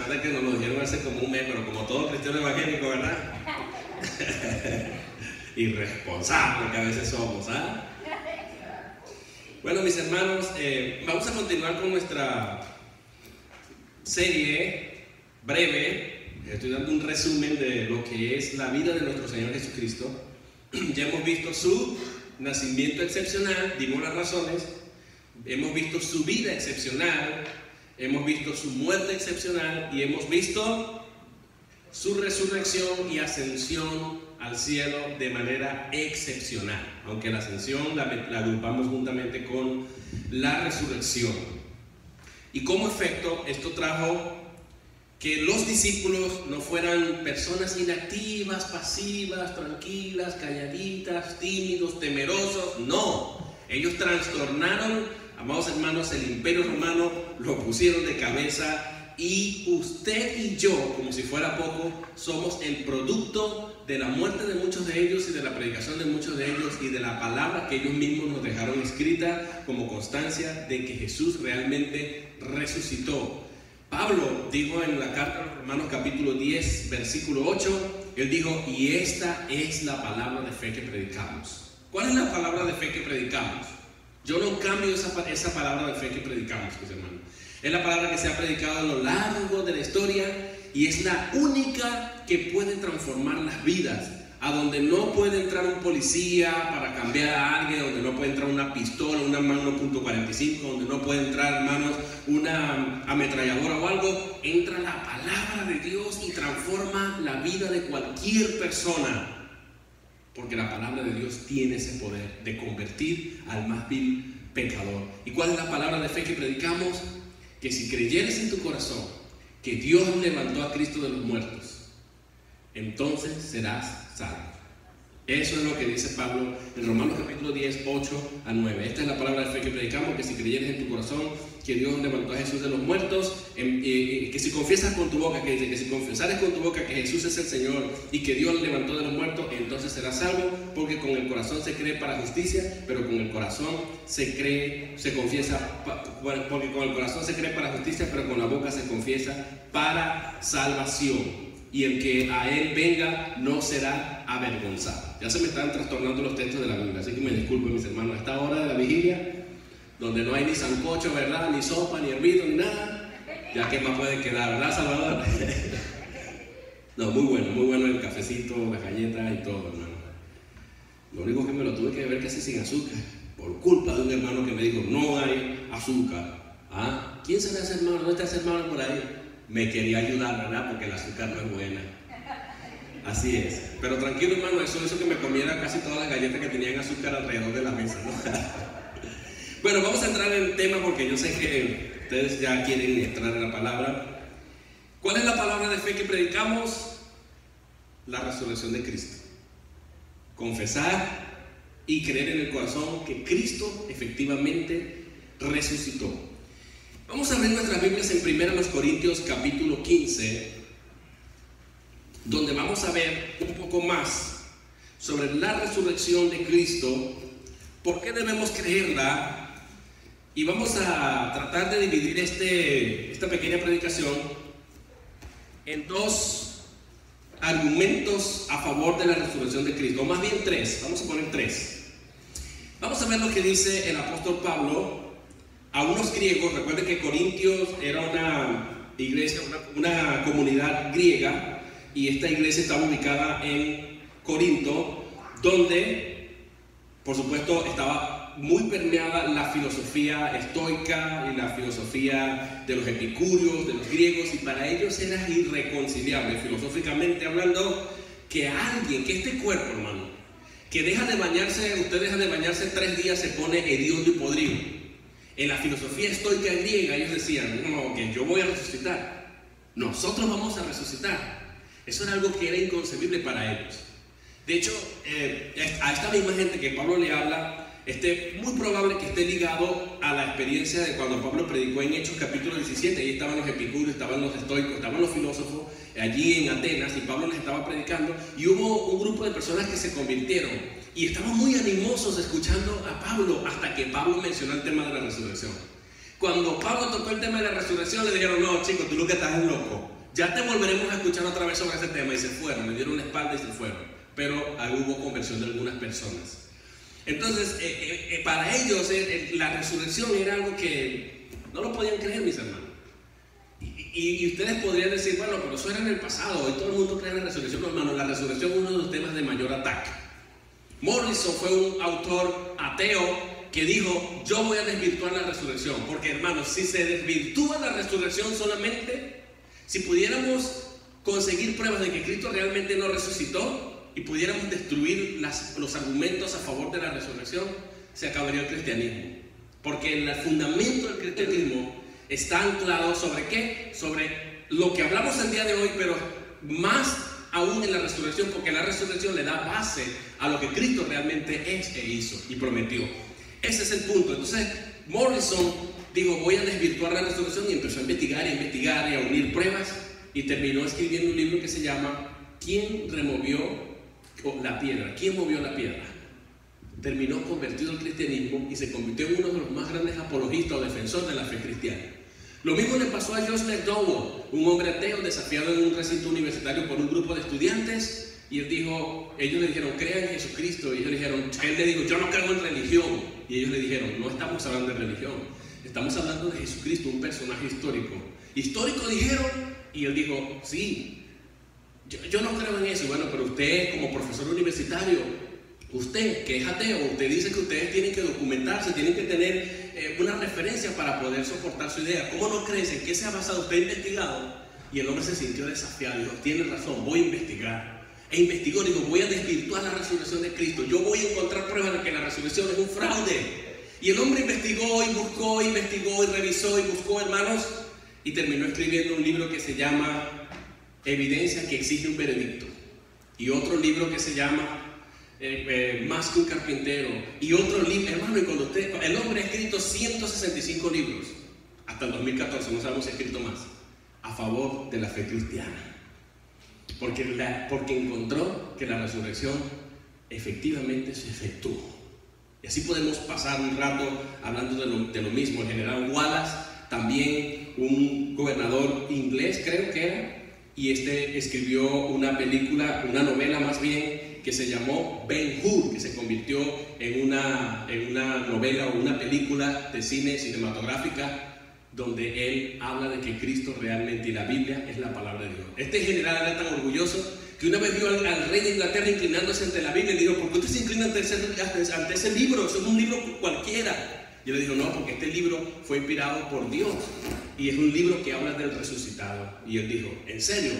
verdad que nos lo dijeron hace como un mes, pero como todo cristiano evangélico, ¿verdad? Irresponsable que a veces somos, ¿ah? Bueno, mis hermanos, vamos a continuar con nuestra serie breve. Estoy dando un resumen de lo que es la vida de nuestro Señor Jesucristo. Ya hemos visto su nacimiento excepcional, dimos las razones. Hemos visto su vida excepcional, hemos visto su muerte excepcional y hemos visto su resurrección y ascensión al cielo de manera excepcional, aunque la ascensión la agrupamos juntamente con la resurrección. Y como efecto, esto trajo que los discípulos no fueran personas inactivas, pasivas, tranquilas, calladitas, tímidos, temerosos. No, ellos trastornaron, amados hermanos, el imperio romano, lo pusieron de cabeza. Y usted y yo, como si fuera poco, somos el producto de la muerte de muchos de ellos y de la predicación de muchos de ellos y de la palabra que ellos mismos nos dejaron escrita como constancia de que Jesús realmente resucitó. Pablo dijo en la carta a los Romanos capítulo 10, versículo 8, él dijo, y esta es la palabra de fe que predicamos. ¿Cuál es la palabra de fe que predicamos? Yo no cambio esa palabra de fe que predicamos, mis hermanos. Es la palabra que se ha predicado a lo largo de la historia y es la única que puede transformar las vidas. A donde no puede entrar un policía para cambiar a alguien, donde no puede entrar una pistola, una Magnum .45, donde no puede entrar, hermanos, una ametralladora o algo, entra la palabra de Dios y transforma la vida de cualquier persona. Porque la palabra de Dios tiene ese poder de convertir al más vil pecador. ¿Y cuál es la palabra de fe que predicamos? Que si creyeres en tu corazón que Dios levantó a Cristo de los muertos, entonces serás salvo. Eso es lo que dice Pablo en Romanos capítulo 10, 8 a 9. Esta es la palabra de fe que predicamos, que si creyeres en tu corazón que Dios levantó a Jesús de los muertos, que si confiesas con tu boca, que dice que si confesares con tu boca que Jesús es el Señor y que Dios levantó de los muertos, entonces serás salvo, porque con el corazón se cree para justicia, pero con el corazón se confiesa, porque con el corazón se cree para justicia, pero con la boca se confiesa para salvación. Y el que a él venga no será avergonzado. Ya se me están trastornando los textos de la Biblia, así que me disculpen, mis hermanos. A esta hora de la vigilia, donde no hay ni sancocho, ¿verdad? Ni sopa, ni hervido, ni nada, ya que más puede quedar, ¿verdad, Salvador? No, muy bueno el cafecito, la galleta y todo, hermano. Lo único que me lo tuve que beber casi sin azúcar, por culpa de un hermano que me dijo, no hay azúcar. ¿Ah? ¿Quién será ese hermano? ¿Dónde está ese hermano por ahí? Me quería ayudar, ¿verdad? Porque el azúcar no es buena. Así es. Pero tranquilo, hermano, eso que me comiera casi todas las galletas que tenían azúcar alrededor de la mesa, ¿no? Bueno, vamos a entrar en el tema porque yo sé que ustedes ya quieren entrar en la palabra. ¿Cuál es la palabra de fe que predicamos? La resurrección de Cristo. Confesar y creer en el corazón que Cristo efectivamente resucitó. Vamos a abrir nuestras Biblias en 1 Corintios capítulo 15, donde vamos a ver un poco más sobre la resurrección de Cristo, por qué debemos creerla, y vamos a tratar de dividir esta pequeña predicación en dos argumentos a favor de la resurrección de Cristo, o más bien tres, vamos a poner tres. Vamos a ver lo que dice el apóstol Pablo a unos griegos. Recuerden que Corintios era una iglesia, una comunidad griega, y esta iglesia estaba ubicada en Corinto, donde por supuesto estaba muy permeada la filosofía estoica y la filosofía de los epicúreos, de los griegos, y para ellos era irreconciliable, filosóficamente hablando, que alguien, que este cuerpo, hermano, que deja de bañarse, usted deja de bañarse 3 días, se pone hediondo y podrido. En la filosofía estoica griega ellos decían, no, que yo voy a resucitar, nosotros vamos a resucitar. Eso era algo que era inconcebible para ellos. De hecho, a esta misma gente que Pablo le habla, muy probable que esté ligado a la experiencia de cuando Pablo predicó en Hechos capítulo 17. Ahí estaban los epicúreos, estaban los estoicos, estaban los filósofos allí en Atenas, y Pablo les estaba predicando, y hubo un grupo de personas que se convirtieron y estaban muy animosos escuchando a Pablo, hasta que Pablo mencionó el tema de la resurrección. Cuando Pablo tocó el tema de la resurrección, le dijeron, no, chicos, tú lo que estás es loco. ya te volveremos a escuchar otra vez sobre ese tema. Y se fueron, le dieron la espalda y se fueron. Pero ahí hubo conversión de algunas personas. Entonces, para ellos la resurrección era algo que no lo podían creer, mis hermanos. Y ustedes podrían decir, bueno, pero eso era en el pasado, hoy todo el mundo cree en la resurrección. No, hermano, la resurrección es uno de los temas de mayor ataque. Morrison fue un autor ateo que dijo, yo voy a desvirtuar la resurrección, porque, hermanos, si se desvirtúa la resurrección solamente, si pudiéramos conseguir pruebas de que Cristo realmente no resucitó y pudiéramos destruir los argumentos a favor de la resurrección, se acabaría el cristianismo. Porque el fundamento del cristianismo está anclado sobre ¿qué? Sobre lo que hablamos el día de hoy, pero más aún en la resurrección, porque la resurrección le da base a lo que Cristo realmente es e hizo y prometió. Ese es el punto. Entonces Morrison dijo, voy a desvirtuar la resurrección, y empezó a investigar y a unir pruebas, y terminó escribiendo un libro que se llama ¿Quién removió la piedra? ¿Quién movió la piedra? Terminó convertido al cristianismo y se convirtió en uno de los más grandes apologistas o defensores de la fe cristiana. Lo mismo le pasó a Josh McDowell, un hombre ateo desafiado en un recinto universitario por un grupo de estudiantes, y él dijo, ellos le dijeron, crean en Jesucristo, y ellos le dijeron, él le dijo, yo no creo en religión, y ellos le dijeron, no estamos hablando de religión, estamos hablando de Jesucristo, un personaje histórico. Histórico, dijeron, y él dijo, sí, yo no creo en eso. Bueno, pero usted como profesor universitario, usted que es ateo, usted dice que ustedes tienen que documentarse, tienen que tener una referencia para poder soportar su idea. ¿Cómo no crees? ¿En qué se ha basado? ¿Usted ha investigado? Y el hombre se sintió desafiado, dijo, tiene razón, voy a investigar. E investigó, dijo, voy a desvirtuar la resurrección de Cristo, yo voy a encontrar pruebas de que la resurrección es un fraude. Y el hombre investigó y buscó, investigó y revisó y buscó, hermanos, y terminó escribiendo un libro que se llama Evidencia que exige un veredicto, y otro libro que se llama Más que un carpintero, y otro libro, hermano. Y cuando el hombre ha escrito 165 libros hasta el 2014, no sabemos si ha escrito más, a favor de la fe cristiana, porque encontró que la resurrección efectivamente se efectuó. Y así podemos pasar un rato hablando de lo mismo. El general Wallace, también un gobernador inglés, creo que era, y escribió una película, una novela más bien, que se llamó Ben Hur, que se convirtió en una novela o una película de cine cinematográfica, donde él habla de que Cristo realmente y la Biblia es la palabra de Dios. Este general era tan orgulloso que una vez vio al rey de Inglaterra inclinándose ante la Biblia y le dijo, ¿por qué usted se inclina ante ese libro? Eso es un libro cualquiera. Y él le dijo, no, porque este libro fue inspirado por Dios y es un libro que habla del resucitado. Y él dijo, ¿en serio?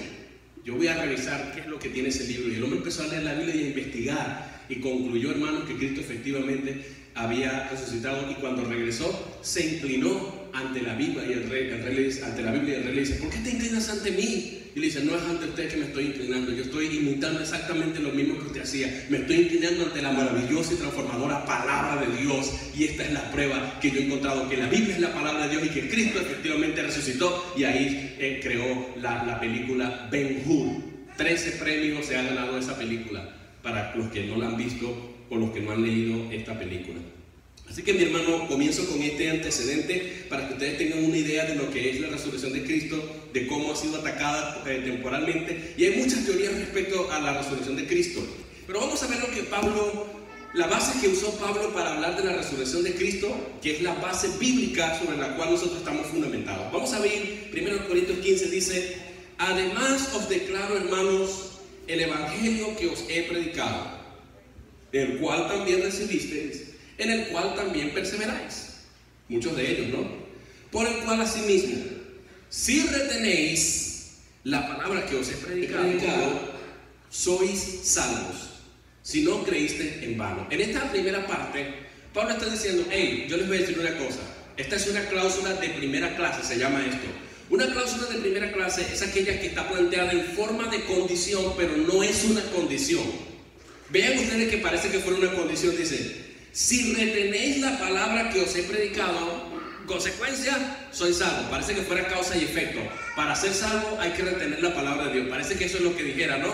Yo voy a revisar qué es lo que tiene ese libro. Y el hombre empezó a leer la Biblia y a investigar, y concluyó, hermanos, que Cristo efectivamente había resucitado. Y cuando regresó, se inclinó ante la Biblia, y el rey le dice, ¿por qué te inclinas ante mí? Y le dice, no es ante usted que me estoy inclinando, yo estoy imitando exactamente lo mismo que usted hacía, me estoy inclinando ante la maravillosa y transformadora palabra de Dios, y esta es la prueba que yo he encontrado, que la Biblia es la palabra de Dios y que Cristo efectivamente resucitó. Y ahí creó la película Ben Hur. 13 premios se ha ganado esa película, para los que no la han visto o los que no han leído esta película. Así que, mi hermano, comienzo con este antecedente para que ustedes tengan una idea de lo que es la resurrección de Cristo, de cómo ha sido atacada temporalmente. Y hay muchas teorías respecto a la resurrección de Cristo. Pero vamos a ver lo que la base que usó Pablo para hablar de la resurrección de Cristo, que es la base bíblica sobre la cual nosotros estamos fundamentados. Vamos a ver, 1 Corintios 15 dice, además os declaro, hermanos, el evangelio que os he predicado, el cual también recibisteis, en el cual también perseveráis, muchos de ellos, ¿no? Por el cual asimismo, si retenéis la palabra que os he predicado, sois salvos, si no creíste en vano. En esta primera parte, Pablo está diciendo, hey, yo les voy a decir una cosa, esta es una cláusula de primera clase, se llama esto. Una cláusula de primera clase es aquella que está planteada en forma de condición, pero no es una condición. Vean ustedes que parece que fuera una condición, dice, si retenéis la palabra que os he predicado, consecuencia, sois salvos. Parece que fuera causa y efecto. Para ser salvo hay que retener la palabra de Dios. Parece que eso es lo que dijera, ¿no?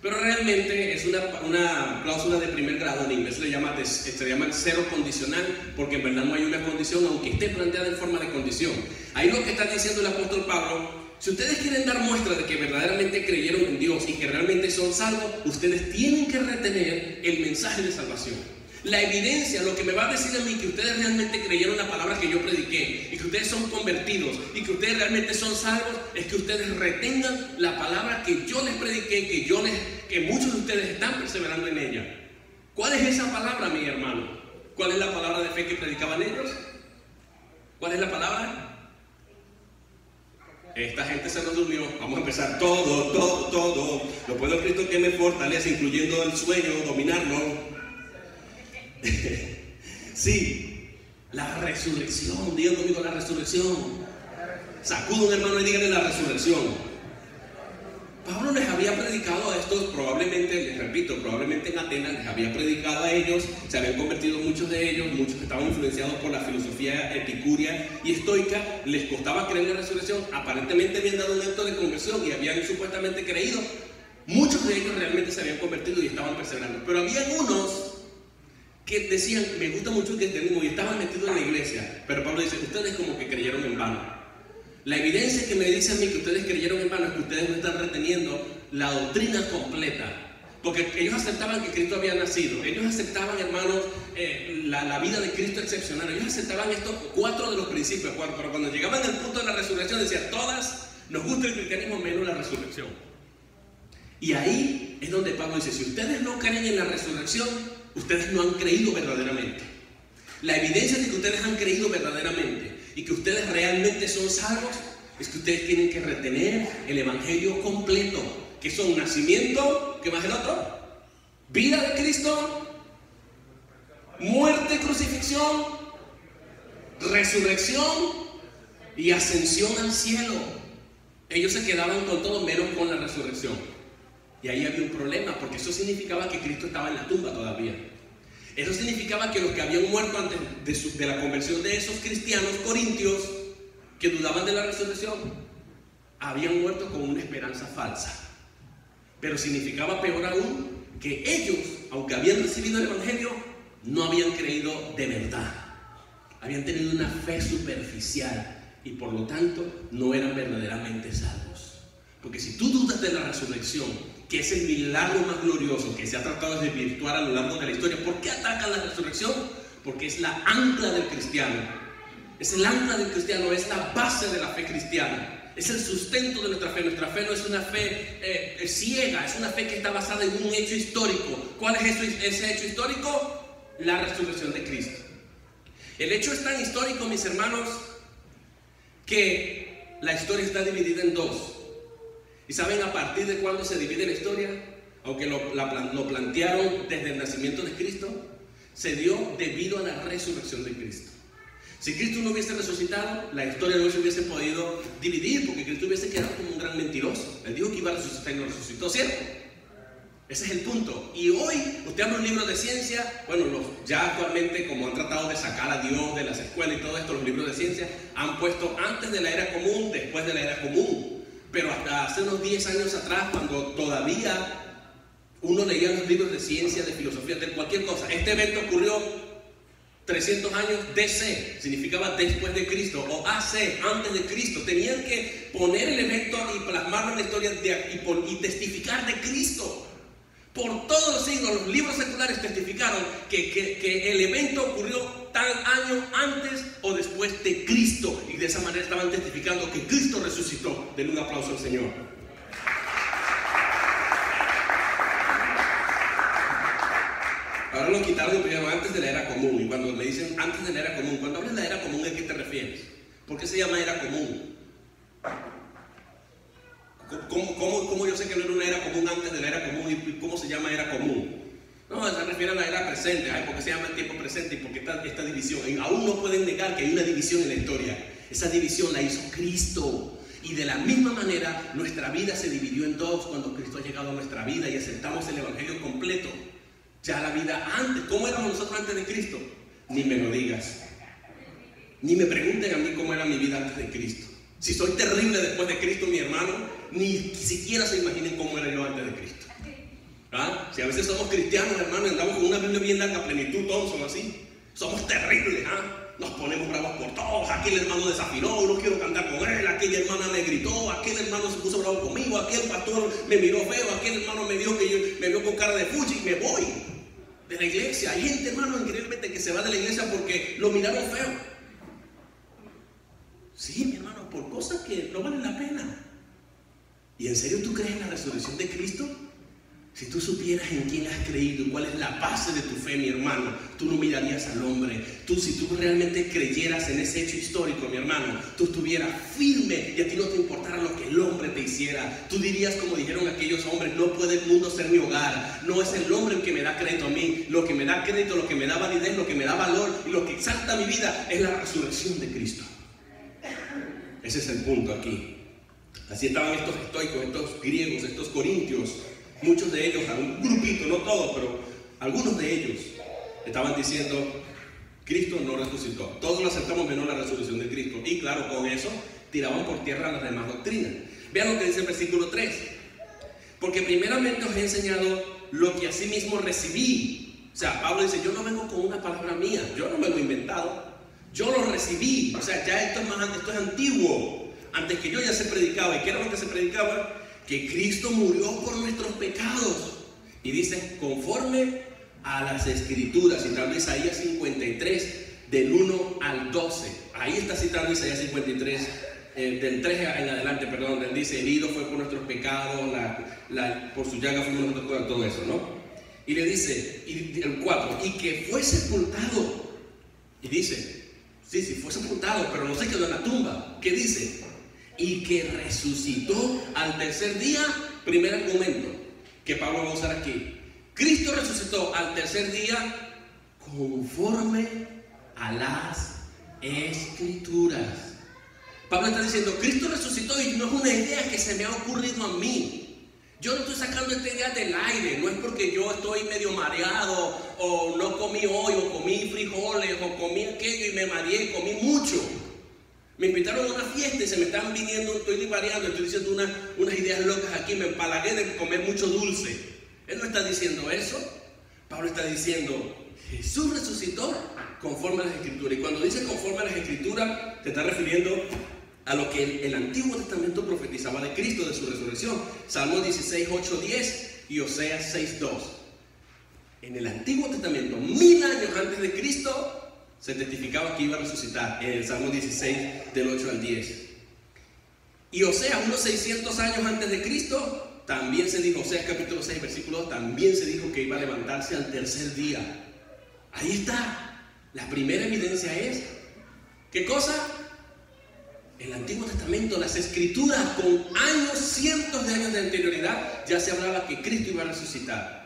Pero realmente es una cláusula de primer grado. En inglés se llama el cero condicional, porque en verdad no hay una condición, aunque esté planteada en forma de condición. Ahí lo que está diciendo el apóstol Pablo si ustedes quieren dar muestra de que verdaderamente creyeron en Dios y que realmente son salvos, ustedes tienen que retener el mensaje de salvación. La evidencia, lo que me va a decir a mí que ustedes realmente creyeron la palabra que yo prediqué y que ustedes son convertidos y que ustedes realmente son salvos, es que ustedes retengan la palabra que yo les prediqué, que muchos de ustedes están perseverando en ella. ¿Cuál es esa palabra, mi hermano? ¿Cuál es la palabra de fe que predicaban ellos? ¿Cuál es la palabra? Esta gente se nos durmió. Vamos a empezar. Todo. Lo puedo Cristo que me fortalece, incluyendo el sueño, dominarlo. Sí, la resurrección. Digan conmigo la resurrección. Sacudo un hermano y díganle la resurrección. Pablo les había predicado a estos, probablemente, les repito, probablemente en Atenas les había predicado a ellos, se habían convertido muchos de ellos, muchos estaban influenciados por la filosofía epicúrea y estoica, les costaba creer en la resurrección, aparentemente habían dado un acto de conversión y habían supuestamente creído. Muchos de ellos realmente se habían convertido y estaban perseverando, pero había unos que decían, me gusta mucho el cristianismo, y estaban metidos en la iglesia, pero Pablo dice, ustedes como que creyeron en vano. La evidencia que me dice a mí que ustedes creyeron en vano es que ustedes no están reteniendo la doctrina completa. Porque ellos aceptaban que Cristo había nacido. Ellos aceptaban, hermanos, la vida de Cristo excepcional. Ellos aceptaban estos 4 de los principios. Pero cuando llegaban al punto de la resurrección, decían, todas nos gusta el cristianismo menos la resurrección. Y ahí es donde Pablo dice, si ustedes no creen en la resurrección, ustedes no han creído verdaderamente. La evidencia de que ustedes han creído verdaderamente y que ustedes realmente son salvos, es que ustedes tienen que retener el evangelio completo, que son nacimiento, ¿qué más el otro? Vida de Cristo, muerte, crucifixión, resurrección y ascensión al cielo. Ellos se quedaban con todo menos con la resurrección. Y ahí había un problema, porque eso significaba que Cristo estaba en la tumba todavía. Eso significaba que los que habían muerto antes de la conversión de esos cristianos corintios que dudaban de la resurrección, habían muerto con una esperanza falsa. Pero significaba peor aún que ellos, aunque habían recibido el evangelio, no habían creído de verdad. Habían tenido una fe superficial y por lo tanto no eran verdaderamente salvos. Porque si tú dudas de la resurrección, que es el milagro más glorioso que se ha tratado de desvirtuar a lo largo de la historia, ¿por qué atacan la resurrección? Porque es la ancla del cristiano. Es el ancla del cristiano, es la base de la fe cristiana. Es el sustento de nuestra fe. Nuestra fe no es una fe ciega, es una fe que está basada en un hecho histórico. ¿Cuál es ese hecho histórico? La resurrección de Cristo. El hecho es tan histórico, mis hermanos, que la historia está dividida en dos. ¿Y saben a partir de cuándo se divide la historia? Aunque lo plantearon desde el nacimiento de Cristo, se dio debido a la resurrección de Cristo. Si Cristo no hubiese resucitado, la historia no se hubiese podido dividir, porque Cristo hubiese quedado como un gran mentiroso. Él dijo que iba a resucitar y no resucitó, ¿cierto? Ese es el punto. Y hoy, usted abre un libro de ciencia, bueno, ya actualmente, como han tratado de sacar a Dios de las escuelas y todo esto, los libros de ciencia han puesto antes de la era común, después de la era común. Pero hasta hace unos 10 años atrás, cuando todavía uno leía los libros de ciencia, de filosofía, de cualquier cosa, este evento ocurrió 300 años DC, significaba después de Cristo, o AC, antes de Cristo. Tenían que poner el evento y plasmarlo en la historia y testificar de Cristo. Por todos los siglos, los libros seculares testificaron que el evento ocurrió tal año antes o después de Cristo. Y de esa manera estaban testificando que Cristo resucitó. Denle un aplauso al Señor. Ahora lo quitaron y pusieron antes de la era común. Y cuando me dicen antes de la era común, cuando hablas de la era común, ¿a qué te refieres? ¿Por qué se llama era común? ¿Cómo yo sé que no era una era común antes de la era común y cómo se llama era común? No, se refiere a la era presente. ¿Por qué se llama el tiempo presente y por qué está esta división? Aún no pueden negar que hay una división en la historia. Esa división la hizo Cristo. Y de la misma manera, nuestra vida se dividió en dos cuando Cristo ha llegado a nuestra vida y aceptamos el evangelio completo. Ya la vida antes, ¿cómo éramos nosotros antes de Cristo? Ni me lo digas. Ni me pregunten a mí cómo era mi vida antes de Cristo. Si soy terrible después de Cristo, mi hermano, ni siquiera se imaginen cómo era yo antes de Cristo. ¿Ah? Si a veces somos cristianos, hermano, andamos con una Biblia bien larga, plenitud, todos son así. Somos terribles, ¿ah? nos ponemos bravos por todos. Aquel hermano desafinó, no quiero cantar con él. Aquella hermana me gritó, aquel hermano se puso bravo conmigo, aquel pastor me miró feo, aquel hermano me vio con cara de fuchi y me voy de la iglesia. Hay gente, hermano, increíblemente que se va de la iglesia porque lo miraron feo. Sí, mi hermano, por cosas que no valen la pena. ¿Y en serio tú crees en la resurrección de Cristo? Si tú supieras en quién has creído y cuál es la base de tu fe, mi hermano, tú no mirarías al hombre. Si tú realmente creyeras en ese hecho histórico, mi hermano, tú estuvieras firme y a ti no te importara lo que el hombre te hiciera. Tú dirías, como dijeron aquellos hombres, no puede el mundo ser mi hogar. No es el hombre el que me da crédito a mí. Lo que me da crédito, lo que me da validez, lo que me da valor y lo que exalta mi vida es la resurrección de Cristo. Ese es el punto aquí. Así estaban estos estoicos, estos griegos, estos corintios. Muchos de ellos, un grupito, no todos, pero algunos de ellos estaban diciendo: Cristo no resucitó. Todos lo aceptamos menos la resurrección de Cristo. Y claro, con eso tiraban por tierra las demás doctrinas. Vean lo que dice el versículo 3. Porque primeramente os he enseñado lo que asimismo recibí. O sea, Pablo dice: yo no vengo con una palabra mía, yo no me lo he inventado, yo lo recibí. O sea, ya esto es antiguo. Antes que yo ya se predicaba. ¿Y qué era lo que se predicaba? Que Cristo murió por nuestros pecados. Y dice, conforme a las Escrituras, citando Isaías 53, del 1 al 12. Ahí está citando Isaías 53, del 3 en adelante, perdón, donde dice, herido fue por nuestros pecados, por su llaga fuimos nosotros curados, todo eso, ¿no? Y le dice, el 4, y que fue sepultado. Y dice, sí, fue sepultado, pero no se quedó en la tumba. ¿Qué dice? Y que resucitó al tercer día. Primer argumento que Pablo va a usar aquí. Cristo resucitó al tercer día conforme a las Escrituras. Pablo está diciendo, Cristo resucitó y no es una idea que se me ha ocurrido a mí. Yo no estoy sacando esta idea del aire. No es porque yo estoy medio mareado, o no comí hoy, o comí frijoles, o comí aquello y me mareé y comí mucho. Me invitaron a una fiesta y se me están viniendo, estoy divariando, estoy diciendo unas ideas locas aquí, me empalagué de comer mucho dulce. Él no está diciendo eso. Pablo está diciendo, Jesús resucitó conforme a las Escrituras. Y cuando dice conforme a las Escrituras, se está refiriendo a lo que el Antiguo Testamento profetizaba de Cristo, de su resurrección. Salmo 16, 8, 10 y Oseas 6, 2. En el Antiguo Testamento, 1000 años antes de Cristo, se testificaba que iba a resucitar, en el Salmo 16, del 8 al 10. Y Oseas, unos 600 años antes de Cristo, también se dijo, Oseas capítulo 6, versículo 2, también se dijo que iba a levantarse al tercer día. Ahí está. La primera evidencia es, ¿qué cosa? El Antiguo Testamento, las Escrituras, con años, cientos de años de anterioridad, ya se hablaba que Cristo iba a resucitar.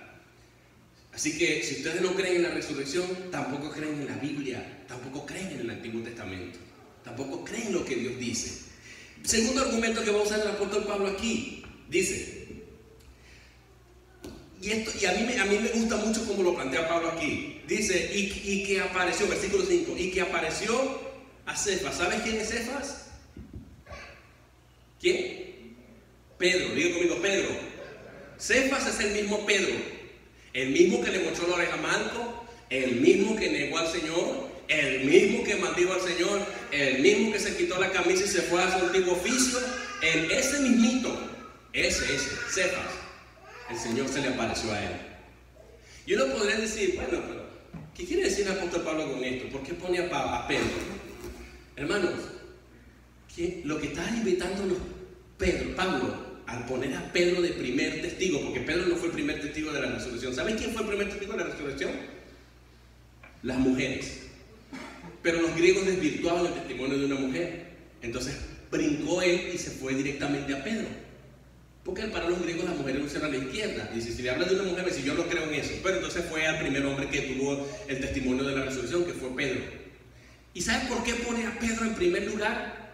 Así que si ustedes no creen en la resurrección, tampoco creen en la Biblia, tampoco creen en el Antiguo Testamento, tampoco creen en lo que Dios dice. Segundo argumento que va a usar el apóstol Pablo aquí, dice, y a mí me gusta mucho como lo plantea Pablo aquí, dice, y que apareció, versículo 5, y que apareció a Cefas. ¿Sabes quién es Cefas? ¿Quién? Pedro, diga conmigo, Pedro. Cefas es el mismo Pedro. El mismo que le mochó la oreja a Malco, el mismo que negó al Señor, el mismo que maldijo al Señor, el mismo que se quitó la camisa y se fue a su antiguo oficio, ese mismito, ese, Cefas, el Señor se le apareció a él. Y uno podría decir, bueno, pero ¿qué quiere decir el apóstol Pablo con esto? ¿Por qué pone a Pedro? Hermanos, lo que está invitándonos Pablo, al poner a Pedro de primer testigo, porque Pedro no fue el primer testigo de la resurrección. ¿Saben quién fue el primer testigo de la resurrección? Las mujeres. Pero los griegos desvirtuaban el testimonio de una mujer. Entonces brincó él y se fue directamente a Pedro. Porque para los griegos las mujeres no se van a la izquierda. Y si le habla de una mujer, me dice, yo no creo en eso. Pero entonces fue al primer hombre que tuvo el testimonio de la resurrección, que fue Pedro. ¿Y saben por qué pone a Pedro en primer lugar?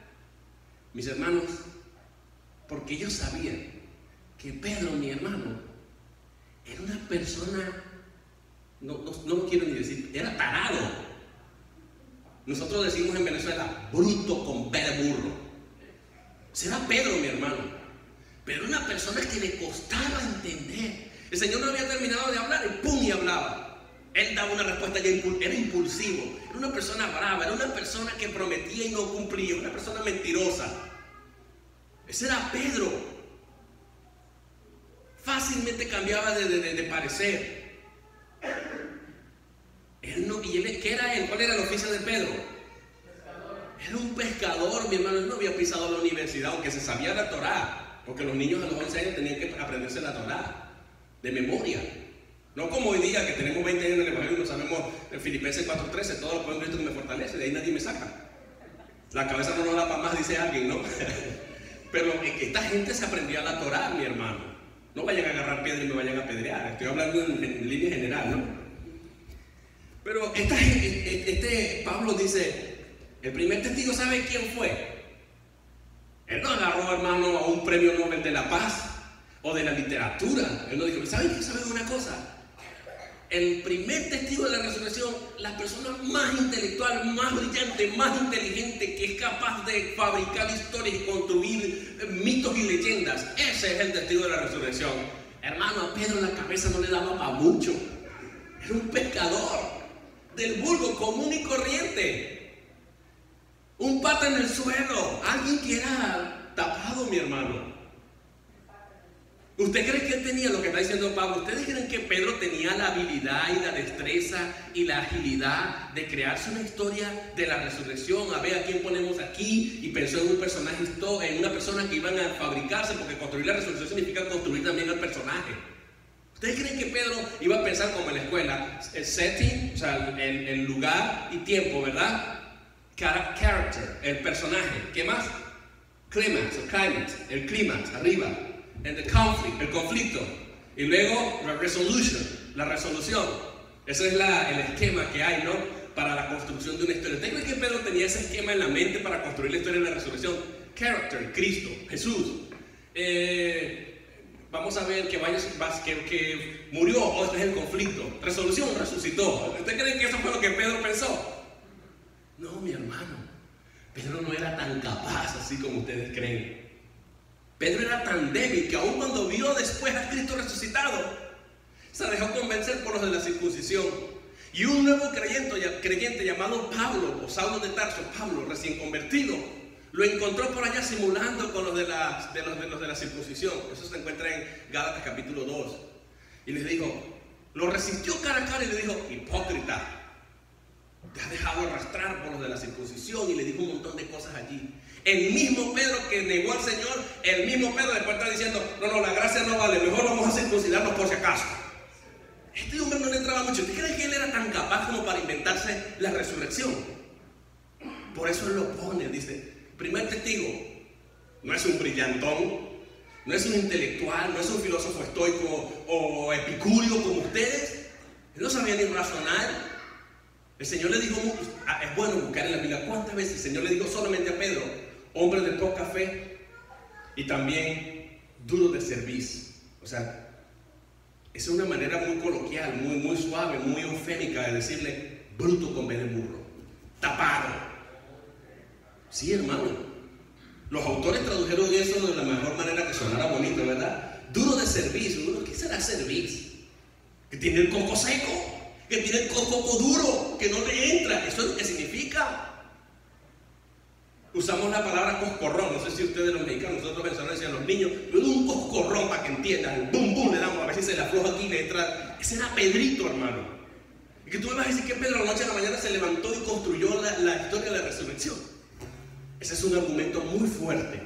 Mis hermanos, porque ellos sabían que Pedro, mi hermano, era una persona, no lo quiero ni decir, era tarado. Nosotros decimos en Venezuela, bruto con B de burro. Será Pedro, mi hermano, pero una persona que le costaba entender. El Señor no había terminado de hablar y ¡pum! Y hablaba. Él daba una respuesta que era impulsivo, era una persona brava, era una persona que prometía y no cumplía, una persona mentirosa. Ese era Pedro. Fácilmente cambiaba de parecer. ¿Qué era él? ¿Cuál era el oficio de Pedro? Era un pescador, mi hermano. Él no había pisado la universidad, aunque se sabía la Torá, porque los niños a los 11 años tenían que aprenderse la Torá de memoria. No como hoy día que tenemos 20 años en el Evangelio y no sabemos en Filipenses 4:13, todo lo puedo en Cristo que me fortalece, de ahí nadie me saca. La cabeza no nos da para más, dice alguien, ¿no? Pero esta gente se aprendía la Torá, mi hermano. No vayan a agarrar piedra y me vayan a apedrear. Estoy hablando en línea general, ¿no? Pero Pablo dice, el primer testigo, ¿sabe quién fue? Él no agarró, hermano, a un premio Nobel de la Paz o de la literatura. Él no dijo, ¿saben qué? ¿Saben una cosa? El primer testigo de la resurrección, la persona más intelectual, más brillante, más inteligente, que es capaz de fabricar historias y construir mitos y leyendas, ese es el testigo de la resurrección. Hermano, a Pedro la cabeza no le daba para mucho. Era un pescador del vulgo común y corriente, un pata en el suelo, alguien que era tapado, mi hermano. ¿Usted cree que él tenía lo que está diciendo Pablo? ¿Ustedes creen que Pedro tenía la habilidad y la destreza y la agilidad de crearse una historia de la resurrección? A ver a quién ponemos aquí, y pensó en un personaje, en una persona que iban a fabricarse, porque construir la resurrección significa construir también al personaje. ¿Ustedes creen que Pedro iba a pensar como en la escuela? El setting, o sea, el lugar y tiempo, ¿verdad? Character, el personaje. ¿Qué más? Climax, el clímax, arriba. And the conflict, el conflicto. Y luego la resolution, la resolución. Ese es el esquema que hay, ¿no? Para la construcción de una historia. ¿Usted cree que Pedro tenía ese esquema en la mente para construir la historia de la resurrección? Character, Cristo, Jesús. Vamos a ver que murió, o este es el conflicto. Resolución, resucitó. ¿Usted cree que eso fue lo que Pedro pensó? No, mi hermano. Pedro no era tan capaz así como ustedes creen. Pedro era tan débil que aun cuando vio después a Cristo resucitado, se dejó convencer por los de la circuncisión. Y un nuevo creyente llamado Pablo, o Saulo de Tarso, Pablo, recién convertido, lo encontró por allá simulando con los de la circuncisión. Eso se encuentra en Gálatas capítulo 2. Y les dijo, lo resistió cara a cara y le dijo, hipócrita, te has dejado arrastrar por los de la circuncisión, y le dijo un montón de cosas allí. El mismo Pedro que negó al Señor, el mismo Pedro después está diciendo, no, la gracia no vale, mejor vamos a circuncidarnos por si acaso. Este hombre no le entraba mucho. ¿Usted cree que él era tan capaz como para inventarse la resurrección? Por eso él lo pone, dice, primer testigo, no es un brillantón, no es un intelectual, no es un filósofo estoico o epicúreo como ustedes. Él no sabía ni razonar. El Señor le dijo, es bueno buscar en la Biblia cuántas veces el Señor le dijo solamente a Pedro, hombre de poca fe y también duro de cerviz. O sea, es una manera muy coloquial, muy suave, muy eufémica de decirle bruto con vez de burro, tapado. Sí, hermano. Los autores tradujeron eso de la mejor manera que sonara bonito, ¿verdad? Duro de cerviz. ¿Qué será cerviz? Que tiene el coco seco, que tiene el coco duro, que no le entra. Eso es lo que significa. Usamos la palabra coscorrón. No sé si ustedes los mexicanos, nosotros venezolanos decían a los niños, yo doy un coscorrón para que entiendan. Bum, bum, le damos, a ver si se le afloja aquí y le entra. Ese era Pedrito, hermano. Y que tú me vas a decir que Pedro la noche a la mañana se levantó y construyó la historia de la resurrección. Ese es un argumento muy fuerte.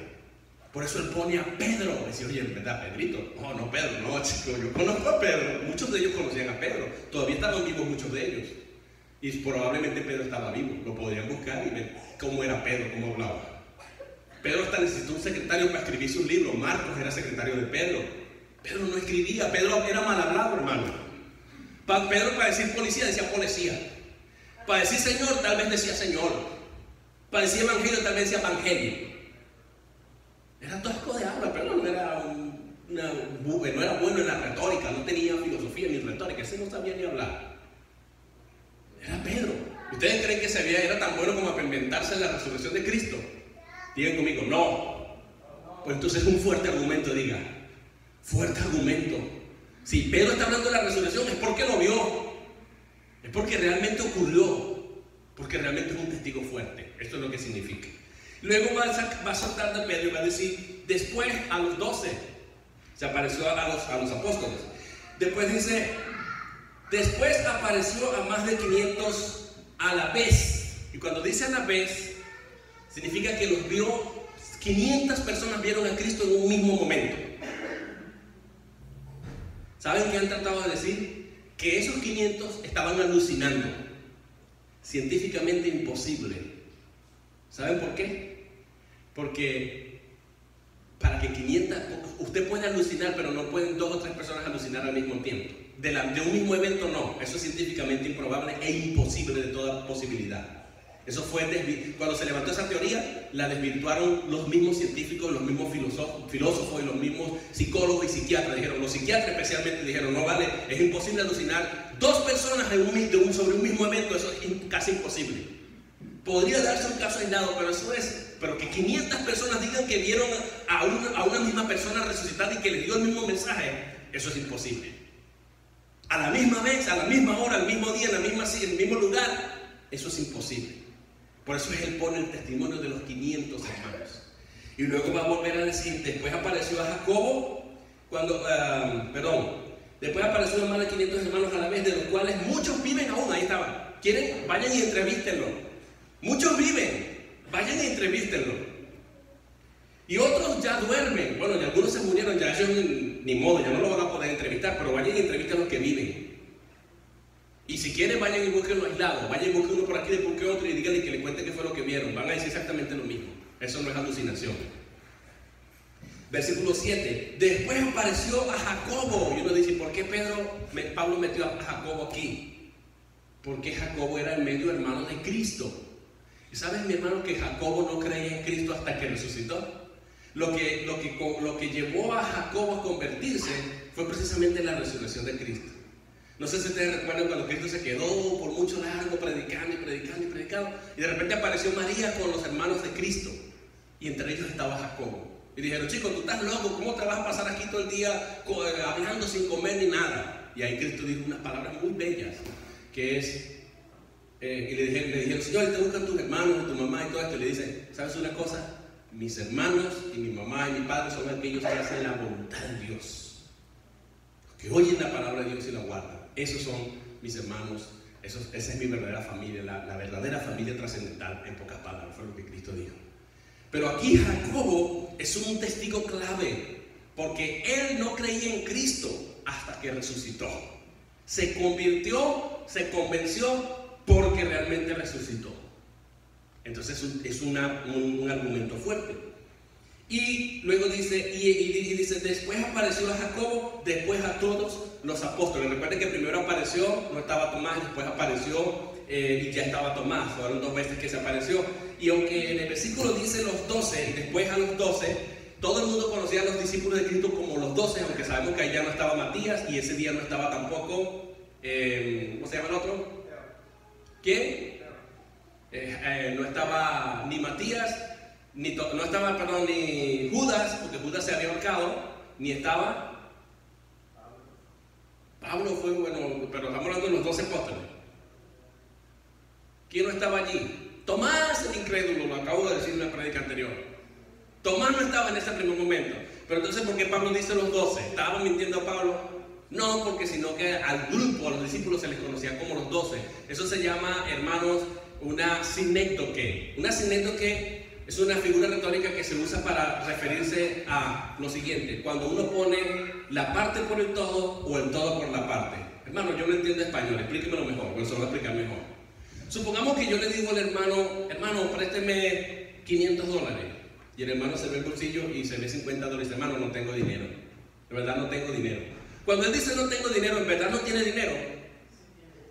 Por eso él pone a Pedro. Decía, oye, ¿verdad, Pedrito? No, Pedro, no, chico, yo conozco a Pedro. Muchos de ellos conocían a Pedro. Todavía estaban vivos muchos de ellos. Y probablemente Pedro estaba vivo. Lo podrían buscar y ver cómo era Pedro, cómo hablaba. Pedro hasta necesitó un secretario para escribir sus libros. Marcos era secretario de Pedro. Pedro no escribía. Pedro era mal hablado, hermano. Pedro, para decir policía, decía policía. Para decir Señor, tal vez decía Señor. Para decir evangelio, tal vez decía evangelio. Era tosco de habla, pero no era no era bueno en la retórica, no tenía filosofía ni retórica, ese no sabía ni hablar. Era Pedro. ¿Ustedes creen que era tan bueno como para inventarse la resurrección de Cristo? Digan conmigo, no. Pues entonces es un fuerte argumento, diga. Fuerte argumento. Si Pedro está hablando de la resurrección es porque lo vio. Es porque realmente ocurrió, porque realmente es un testigo fuerte. Esto es lo que significa. Luego va a saltar de Pedro y va a decir, después a los 12, se apareció a los apóstoles. Después dice, después apareció a más de 500 a la vez. Y cuando dice a la vez, significa que los vio, 500 personas vieron a Cristo en un mismo momento. ¿Saben qué han tratado de decir? Que esos 500 estaban alucinando. Científicamente imposible. ¿Saben por qué? Porque para que 500, usted puede alucinar, pero no pueden 2 o 3 personas alucinar al mismo tiempo. De un mismo evento no. Eso es científicamente improbable e imposible de toda posibilidad. Eso fue, cuando se levantó esa teoría, la desvirtuaron los mismos científicos, los mismos filósofos y los mismos psicólogos y psiquiatras. Los psiquiatras especialmente dijeron, no vale, es imposible alucinar 2 personas sobre un mismo evento, eso es casi imposible. Podría darse un caso aislado, pero que 500 personas digan que vieron a una misma persona resucitada y que le dio el mismo mensaje, eso es imposible. A la misma vez, a la misma hora, al mismo día, en el mismo lugar, eso es imposible. Por eso él pone el testimonio de los 500 hermanos. Y luego va a volver a decir, después apareció a Jacobo, después apareció a más de 500 hermanos a la vez, de los cuales muchos viven aún, ahí estaban. ¿Quieren? Vayan y entrevístenlo. Muchos viven, vayan y entrevístenlo. Y otros ya duermen. Bueno, y algunos se murieron, ya ellos ni modo, ya no lo van a poder entrevistar, pero vayan y entrevisten a los que viven. Y si quieren, vayan y búsquenlo aislado. Vayan y busquen uno por aquí, busquen otro y díganle que le cuente qué fue lo que vieron. Van a decir exactamente lo mismo. Eso no es alucinación. Versículo 7. Después apareció a Jacobo. Y uno dice, ¿por qué Pablo metió a Jacobo aquí? Porque Jacobo era el medio hermano de Cristo. ¿Y sabes, mi hermano, que Jacobo no creía en Cristo hasta que resucitó? Lo que llevó a Jacobo a convertirse fue precisamente la resurrección de Cristo. No sé si ustedes recuerdan cuando Cristo se quedó por mucho largo predicando y de repente apareció María con los hermanos de Cristo y entre ellos estaba Jacobo. Y dijeron, chicos, tú estás loco, ¿cómo te vas a pasar aquí todo el día hablando sin comer ni nada? Y ahí Cristo dijo unas palabras muy bellas, que es, y le dijeron, Señor, te buscan tus hermanos, tu mamá y todo esto. Y le dice, ¿sabes una cosa? Mis hermanos y mi mamá y mi padre son aquellos que hacen la voluntad de Dios, que oyen la palabra de Dios y la guardan. Esos son mis hermanos, esa es mi verdadera familia, la verdadera familia trascendental, en pocas palabras, fue lo que Cristo dijo. Pero aquí Jacobo es un testigo clave, porque él no creía en Cristo hasta que resucitó. Se convenció porque realmente resucitó. Entonces es un argumento fuerte. Y luego dice, dice, después apareció a Jacobo, después a todos los apóstoles. Recuerden que primero apareció, no estaba Tomás, después apareció y ya estaba Tomás. Fueron 2 veces que se apareció. Y aunque en el versículo dice los 12 y después a los 12, todo el mundo conocía a los discípulos de Cristo como los 12, aunque sabemos que allá no estaba Matías y ese día no estaba tampoco, ¿cómo se llama el otro? ¿Quién? No estaba ni Matías, ni Judas, porque Judas se había ahorcado, ni estaba Pablo, fue bueno, pero estamos hablando de los 12 apóstoles. ¿Quién no estaba allí? Tomás, el incrédulo, lo acabo de decir en la prédica anterior. Tomás no estaba en ese primer momento. Pero entonces, ¿por qué Pablo dice los 12? ¿Estaba mintiendo a Pablo? No, porque sino que al grupo, a los discípulos se les conocía como los 12. Eso se llama, hermanos, una sinécdoque. Una sinécdoque es una figura retórica que se usa para referirse a lo siguiente: cuando uno pone la parte por el todo o el todo por la parte. Hermano, yo no entiendo español, explíquemelo mejor, pues se lo voy a explicar mejor. Supongamos que yo le digo al hermano, présteme $500. Y el hermano se ve el bolsillo y se ve $50. Dice, hermano, no tengo dinero. De verdad no tengo dinero. Cuando él dice no tengo dinero, en verdad no tiene dinero.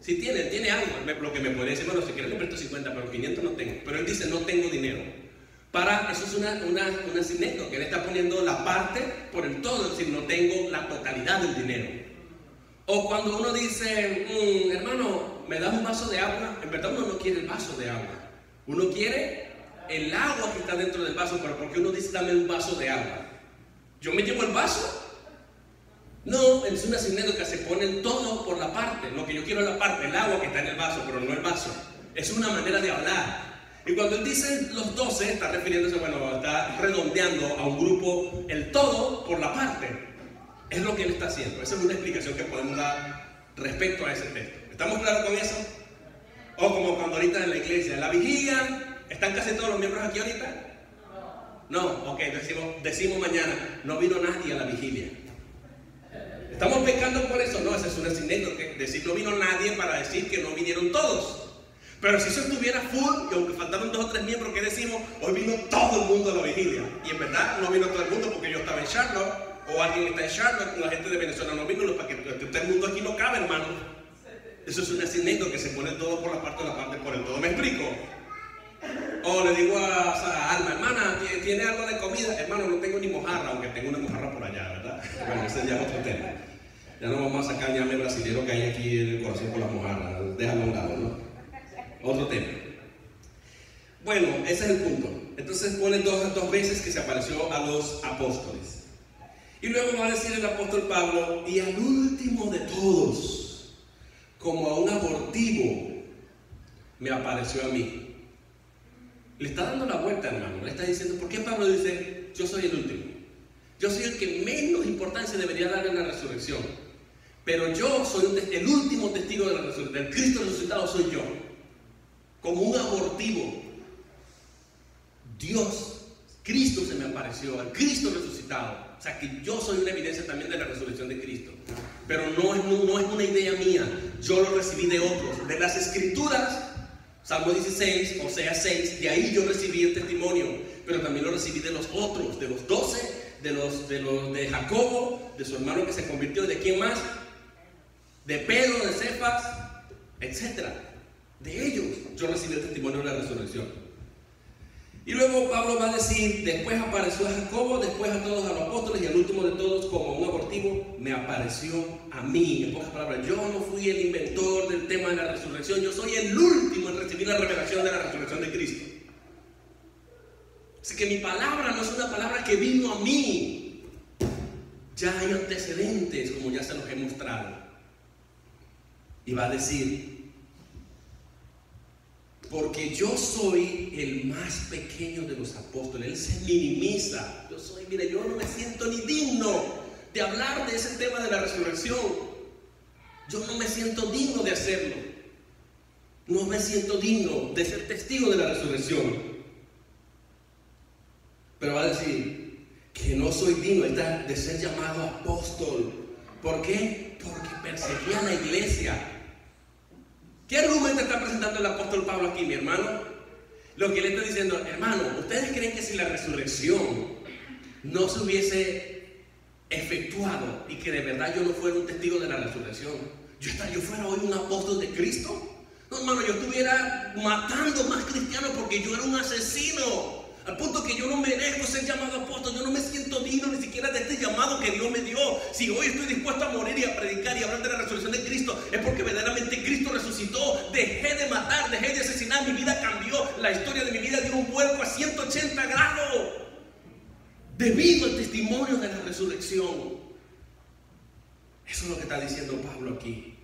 Si tiene algo. Lo que me puede decir, bueno, si quieres le presto 50, pero 500 no tengo. Pero él dice no tengo dinero. Eso es una sinécdoque, que él está poniendo la parte por el todo, es decir, no tengo la totalidad del dinero. O cuando uno dice, hermano, ¿me das un vaso de agua? En verdad uno no quiere el vaso de agua. Uno quiere el agua que está dentro del vaso, pero ¿por qué uno dice dame un vaso de agua? ¿Yo me llevo el vaso? No, es una sinédoca, se pone todo por la parte. Lo que yo quiero es la parte, el agua que está en el vaso, pero no el vaso. Es una manera de hablar. Y cuando él dice los 12, está refiriéndose, bueno, está redondeando a un grupo, el todo por la parte. Es lo que él está haciendo. Esa es una explicación que podemos dar respecto a ese texto. ¿Estamos claros con eso? O como cuando ahorita en la iglesia, en la vigilia, ¿están casi todos los miembros aquí ahorita? No, ok, decimos mañana, no vino nadie a la vigilia. ¿Estamos pecando por eso? No, esa es una sinédoca, decir no vino nadie para decir que no vinieron todos. Pero si eso estuviera full, y aunque faltaron 2 o 3 miembros, ¿qué decimos? Hoy vino todo el mundo a la vigilia. Y en verdad no vino todo el mundo porque yo estaba en Charlotte, o alguien está en Charlotte, la gente de Venezuela no vino, para que todo el mundo aquí no cabe, hermano. Eso es una sinédoca que se pone todo por la parte por el todo. ¿Me explico? O le digo a Alma, hermana, ¿tiene algo de comida? Hermano, no tengo ni mojarra, aunque tengo una mojarra por allá, ¿verdad? Bueno, ese ya es otro tema. Ya no vamos a sacar ñame brasilero que hay aquí en el corazón con las mojarras. Déjalo a un lado, ¿no? Otro tema. Bueno, ese es el punto. Entonces pone dos veces que se apareció a los apóstoles. Y luego va a decir el apóstol Pablo, y al último de todos, como a un abortivo, me apareció a mí. Le está dando la vuelta, hermano. Le está diciendo, ¿por qué Pablo dice, yo soy el último? Yo soy el que menos importancia debería darle a la resurrección. Pero yo soy el último testigo de la resurrección. Del Cristo resucitado soy yo. Como un abortivo. Dios, Cristo se me apareció, el Cristo resucitado. O sea que yo soy una evidencia también de la resurrección de Cristo. Pero no es una idea mía. Yo lo recibí de otros. De las Escrituras, Salmo 16, Oseas 6, de ahí yo recibí el testimonio. Pero también lo recibí de los otros, de los 12, de Jacobo, de su hermano que se convirtió, ¿de quién más? De Pedro, de Cefas, etc. De ellos yo recibí el testimonio de la resurrección. Y luego Pablo va a decir, después apareció a Jacobo, después a todos a los apóstoles, y al último de todos, como un abortivo, me apareció a mí. En pocas palabras, yo no fui el inventor del tema de la resurrección, yo soy el último en recibir la revelación de la resurrección de Cristo. Así que mi palabra no es una palabra que vino a mí. Ya hay antecedentes, como ya se los he mostrado. Y va a decir, porque yo soy el más pequeño de los apóstoles. Él se minimiza. Yo no me siento ni digno de hablar de ese tema de la resurrección. Yo no me siento digno de hacerlo. No me siento digno de ser testigo de la resurrección. Pero va a decir que no soy digno de ser llamado apóstol. ¿Por qué? Porque perseguía a la iglesia. ¿Qué argumento está presentando el apóstol Pablo aquí, mi hermano? Lo que le está diciendo, hermano, ¿ustedes creen que si la resurrección no se hubiese efectuado y que de verdad yo no fuera un testigo de la resurrección, yo fuera hoy un apóstol de Cristo? No, hermano, yo estuviera matando más cristianos porque yo era un asesino. Al punto que yo no merezco ser llamado apóstol. Yo no me siento digno ni siquiera de este llamado que Dios me dio. Si hoy estoy dispuesto a morir y a predicar y a hablar de la resurrección de Cristo, es porque verdaderamente Cristo resucitó. Dejé de matar, dejé de asesinar. Mi vida cambió. La historia de mi vida dio un vuelco a 180 grados debido al testimonio de la resurrección. Eso es lo que está diciendo Pablo aquí.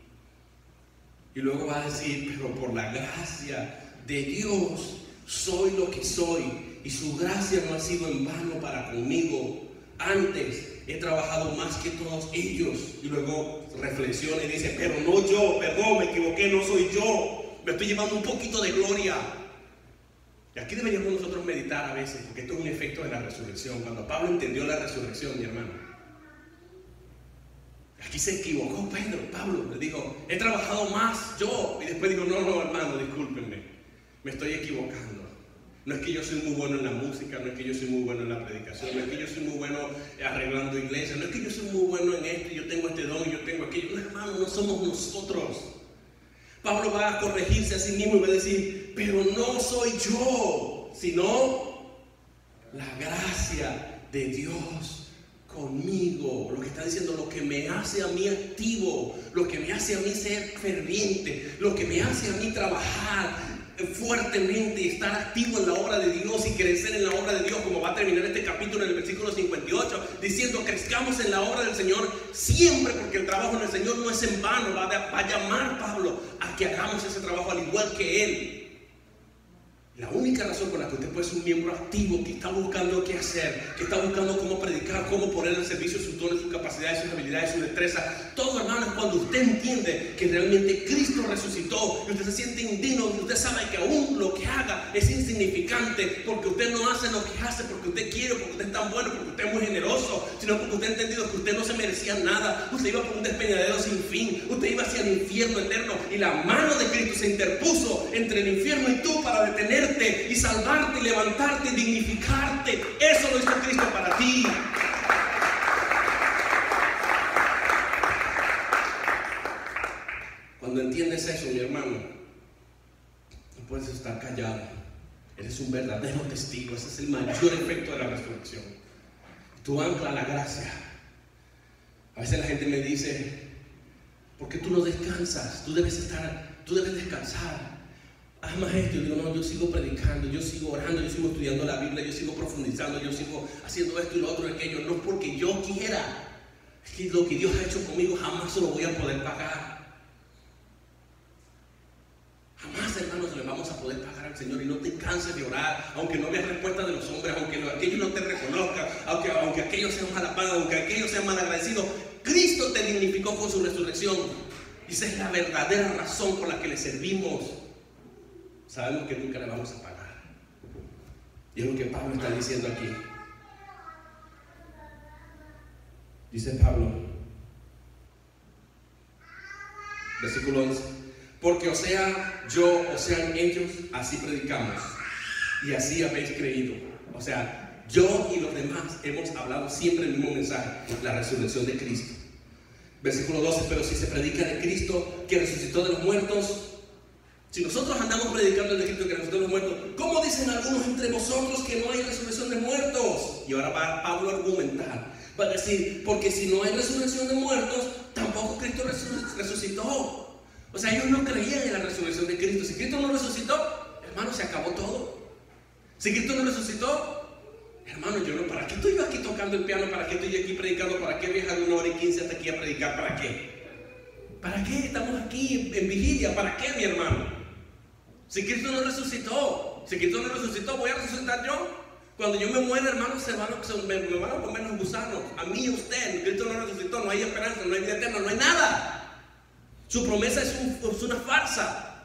Y luego va a decir, pero por la gracia de Dios soy lo que soy. Y su gracia no ha sido en vano para conmigo. Antes he trabajado más que todos ellos. Y luego reflexiona y dice, pero no yo, perdón, me equivoqué, no soy yo. Me estoy llevando un poquito de gloria. Y aquí deberíamos nosotros meditar a veces, porque esto es un efecto de la resurrección. Cuando Pablo entendió la resurrección, mi hermano, aquí se equivocó Pablo le dijo, he trabajado más yo. Y después dijo, no, hermano, discúlpenme, me estoy equivocando. No es que yo soy muy bueno en la música, no es que yo soy muy bueno en la predicación, no es que yo soy muy bueno arreglando iglesias, no es que yo soy muy bueno en esto, yo tengo este don y yo tengo aquello. No, hermano, no somos nosotros. Pablo va a corregirse a sí mismo y va a decir, pero no soy yo, sino la gracia de Dios conmigo. Lo que está diciendo, lo que me hace a mí activo, lo que me hace a mí ser ferviente, lo que me hace a mí trabajar, fuertemente y estar activo en la obra de Dios y crecer en la obra de Dios, como va a terminar este capítulo en el versículo 58, diciendo: crezcamos en la obra del Señor siempre, porque el trabajo en el Señor no es en vano. Va a llamar Pablo a que hagamos ese trabajo al igual que Él. La única razón por la que usted puede ser un miembro activo, que está buscando qué hacer, que está buscando cómo predicar, cómo poner al servicio sus dones, sus capacidades, sus habilidades, su destreza, todo, hermano, es cuando usted entiende que realmente Cristo resucitó y usted se siente indigno y usted sabe que aún lo que haga es insignificante, porque usted no hace lo que hace porque usted quiere, porque usted es tan bueno, porque usted es muy generoso, sino porque usted ha entendido que usted no se merecía nada. Usted iba por un despeñadero sin fin, usted iba hacia el infierno eterno, y la mano de Cristo se interpuso entre el infierno y tú para detener y salvarte, y levantarte, y dignificarte. Eso lo hizo Cristo para ti. Cuando entiendes eso, mi hermano, no puedes estar callado. Eres un verdadero testigo. Ese es el mayor efecto de la resurrección. Tú anclas la gracia. A veces la gente me dice: ¿por qué tú no descansas? Tú debes descansar. Haz más esto. Yo digo: no, yo sigo predicando, yo sigo orando, yo sigo estudiando la Biblia, yo sigo profundizando, yo sigo haciendo esto y lo otro y aquello. No porque yo quiera, es que lo que Dios ha hecho conmigo jamás se lo voy a poder pagar. Jamás, hermanos, le vamos a poder pagar al Señor. Y no te canses de orar, aunque no veas respuesta de los hombres, aunque aquellos no te reconozcan, aunque aquellos sean malapados, aunque aquellos sean malagradecidos. Cristo te dignificó con su resurrección. Y esa es la verdadera razón por la que le servimos. Sabemos que nunca le vamos a pagar. Y es lo que Pablo está diciendo aquí. Dice Pablo, versículo 11: porque o sea yo o sean ellos, así predicamos y así habéis creído. O sea, yo y los demás hemos hablado siempre el mismo mensaje, la resurrección de Cristo. Versículo 12: pero si se predica de Cristo que resucitó de los muertos, si nosotros andamos predicando el de Cristo que resucitó de los muertos, ¿cómo dicen algunos entre vosotros que no hay resurrección de muertos? Y ahora va Pablo a argumentar, va a decir: porque si no hay resurrección de muertos, tampoco Cristo resucitó. O sea, ellos no creían en la resurrección de Cristo. Si Cristo no resucitó, hermano, se acabó todo. Si Cristo no resucitó, hermano, yo no, ¿para qué estoy yo aquí tocando el piano? ¿Para qué estoy aquí predicando? ¿Para qué viajar 1 hora y 15 hasta aquí a predicar? ¿Para qué? ¿Para qué estamos aquí en vigilia? ¿Para qué, mi hermano? Si Cristo no resucitó, ¿voy a resucitar yo? Cuando yo me muera, hermano, me van a comer los gusanos. A mí y a usted. Cristo no resucitó, no hay esperanza, no hay vida eterna, no hay nada. Su promesa es una farsa.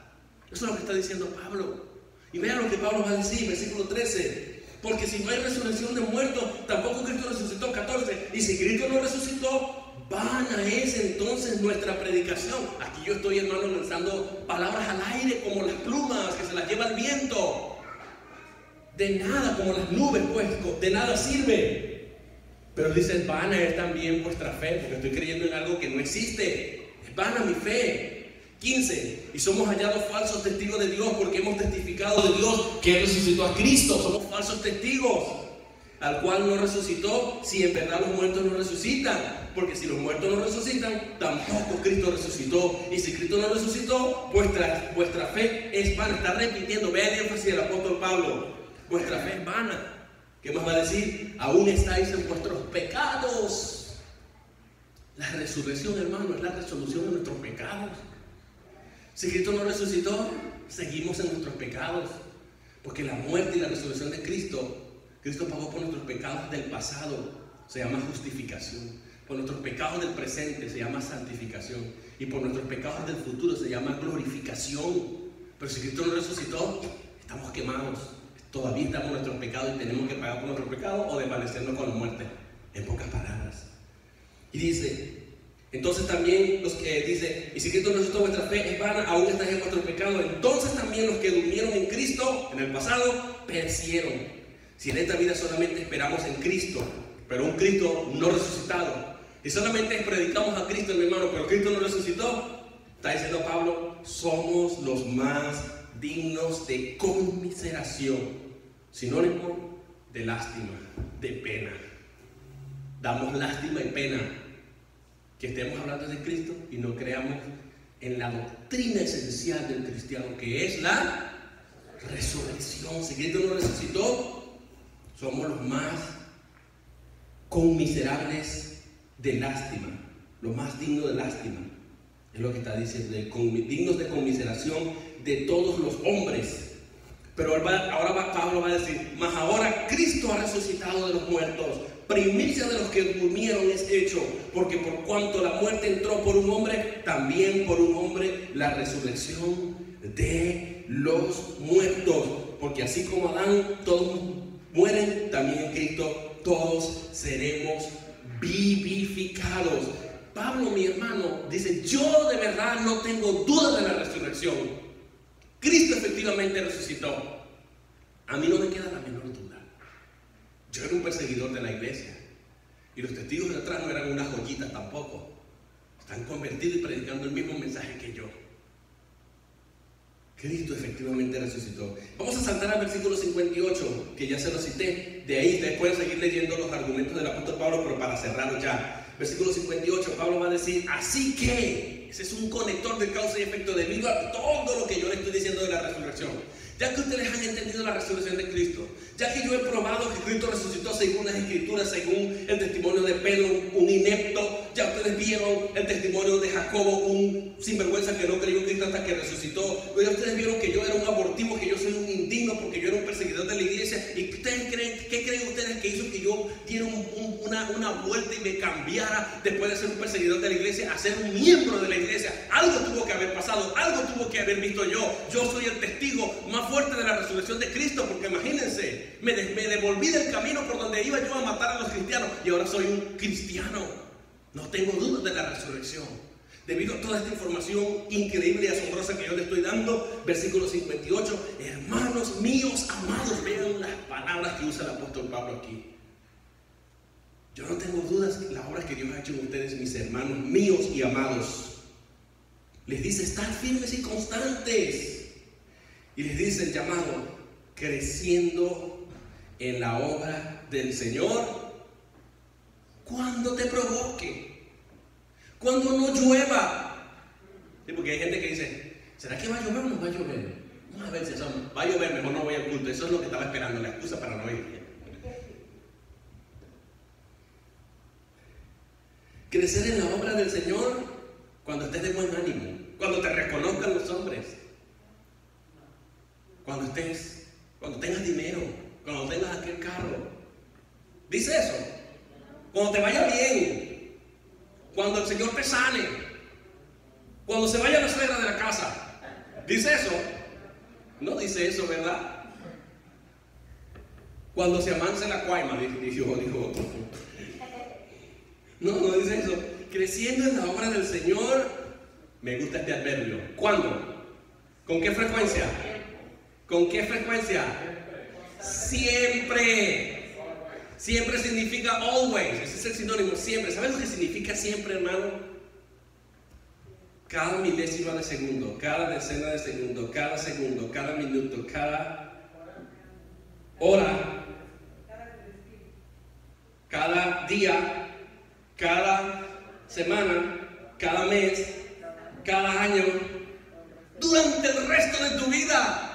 Eso es lo que está diciendo Pablo. Y vean lo que Pablo va a decir, versículo 13: porque si no hay resurrección de muertos, tampoco Cristo resucitó. 14: y si Cristo no resucitó, vana es entonces nuestra predicación. Aquí yo estoy, hermano, lanzando palabras al aire como las plumas que se las lleva el viento. De nada, como las nubes, pues, de nada sirve. Pero dice: vana es también vuestra fe, porque estoy creyendo en algo que no existe. Es vana mi fe. 15: y somos hallados falsos testigos de Dios, porque hemos testificado de Dios que Él resucitó a Cristo. Somos falsos testigos, al cual no resucitó, si en verdad los muertos no resucitan. Porque si los muertos no resucitan, tampoco Cristo resucitó. Y si Cristo no resucitó, vuestra fe es vana. Está repitiendo, vean el énfasis del apóstol Pablo: vuestra fe es vana. ¿Qué más va a decir? Aún estáis en vuestros pecados. La resurrección, hermano, es la resolución de nuestros pecados. Si Cristo no resucitó, seguimos en nuestros pecados. Porque la muerte y la resurrección de Cristo pagó por nuestros pecados del pasado, se llama justificación. Por nuestros pecados del presente se llama santificación. Y por nuestros pecados del futuro se llama glorificación. Pero si Cristo no resucitó, estamos quemados. Todavía estamos en nuestros pecados y tenemos que pagar por nuestros pecados o desvanecernos con la muerte. En pocas palabras. Y dice: entonces también los que dice: y si Cristo no resucitó, vuestra fe es vana, aún estáis en vuestros pecados. Entonces también los que durmieron en Cristo en el pasado perecieron. Si en esta vida solamente esperamos en Cristo, pero un Cristo no resucitado, y solamente predicamos a Cristo, mi hermano, pero Cristo no resucitó, está diciendo Pablo: somos los más dignos de conmiseración, sinónimo de lástima, de pena. Damos lástima y pena que estemos hablando de Cristo y no creamos en la doctrina esencial del cristiano, que es la resurrección. Si Cristo no resucitó, somos los más conmiserables de lástima, los más dignos de lástima. Es lo que está diciendo, dignos de conmiseración de todos los hombres. Pero ahora Pablo va a decir, mas ahora Cristo ha resucitado de los muertos, primicia de los que durmieron es hecho, porque por cuanto la muerte entró por un hombre, también por un hombre la resurrección de los muertos. Porque así como Adán todos mueren, también en Cristo todos seremos vivificados. Pablo, mi hermano, dice, yo de verdad no tengo duda de la resurrección. Cristo efectivamente resucitó. A mí no me queda la menor duda. Yo era un perseguidor de la iglesia. Y los testigos de atrás no eran unas joyitas tampoco. Están convertidos y predicando el mismo mensaje que yo. Cristo efectivamente resucitó. Vamos a saltar al versículo 58, que ya se lo cité. De ahí ustedes pueden seguir leyendo los argumentos del apóstol Pablo, pero para cerrarlo ya. Versículo 58, Pablo va a decir, así que, ese es un conector de causa y efecto debido a todo lo que yo le estoy diciendo de la resurrección. Ya que ustedes han entendido la resurrección de Cristo, ya que yo he probado que Cristo resucitó según las Escrituras, según el testimonio de Pedro, un inepto, ya ustedes vieron el testimonio de Jacobo, un sinvergüenza que no creyó en Cristo hasta que resucitó, ya ustedes vieron que yo era un abortivo, que yo soy un indigno porque yo era un perseguidor de la iglesia. ¿Y ustedes creen, qué creen ustedes que hizo que yo diera una vuelta y me cambiara después de ser un perseguidor de la iglesia a ser un miembro de la iglesia? Algo tuvo que haber pasado, algo tuvo que haber visto yo. Yo soy el testigo más fuerte de la resurrección de Cristo, porque imagínense, me devolví del camino por donde iba yo a matar a los cristianos y ahora soy un cristiano. No tengo dudas de la resurrección. Debido a toda esta información increíble y asombrosa que yo le estoy dando, versículo 58, hermanos míos amados, vean las palabras que usa el apóstol Pablo aquí. Yo no tengo dudas de la obra que Dios ha hecho en ustedes, mis hermanos míos y amados. Les dice, estad firmes y constantes. Y les dice el llamado, creciendo en la obra del Señor, cuando te provoque, cuando no llueva. Sí, porque hay gente que dice, ¿será que va a llover o no va a llover? Vamos a ver si eso va a llover, mejor no voy al culto. Eso es lo que estaba esperando, la excusa para no ir. Crecer en la obra del Señor cuando estés de buen ánimo, cuando te reconozcan los hombres, cuando tengas dinero, cuando tengas aquel carro. Dice eso. Cuando te vaya bien, cuando el Señor te sane, cuando se vaya la suegra de la casa. ¿Dice eso? No dice eso, ¿verdad? Cuando se amance la cuaima, dijo otro. No dice eso. Creciendo en la obra del Señor. Me gusta este adverbio. ¿Cuándo? ¿Con qué frecuencia? ¿Con qué frecuencia? Siempre. Siempre significa always. Ese es el sinónimo, siempre. ¿Sabes lo que significa siempre, hermano? Cada milésima de segundo, cada decena de segundo, cada minuto, cada hora, cada día, cada semana, cada mes, cada año, durante el resto de tu vida.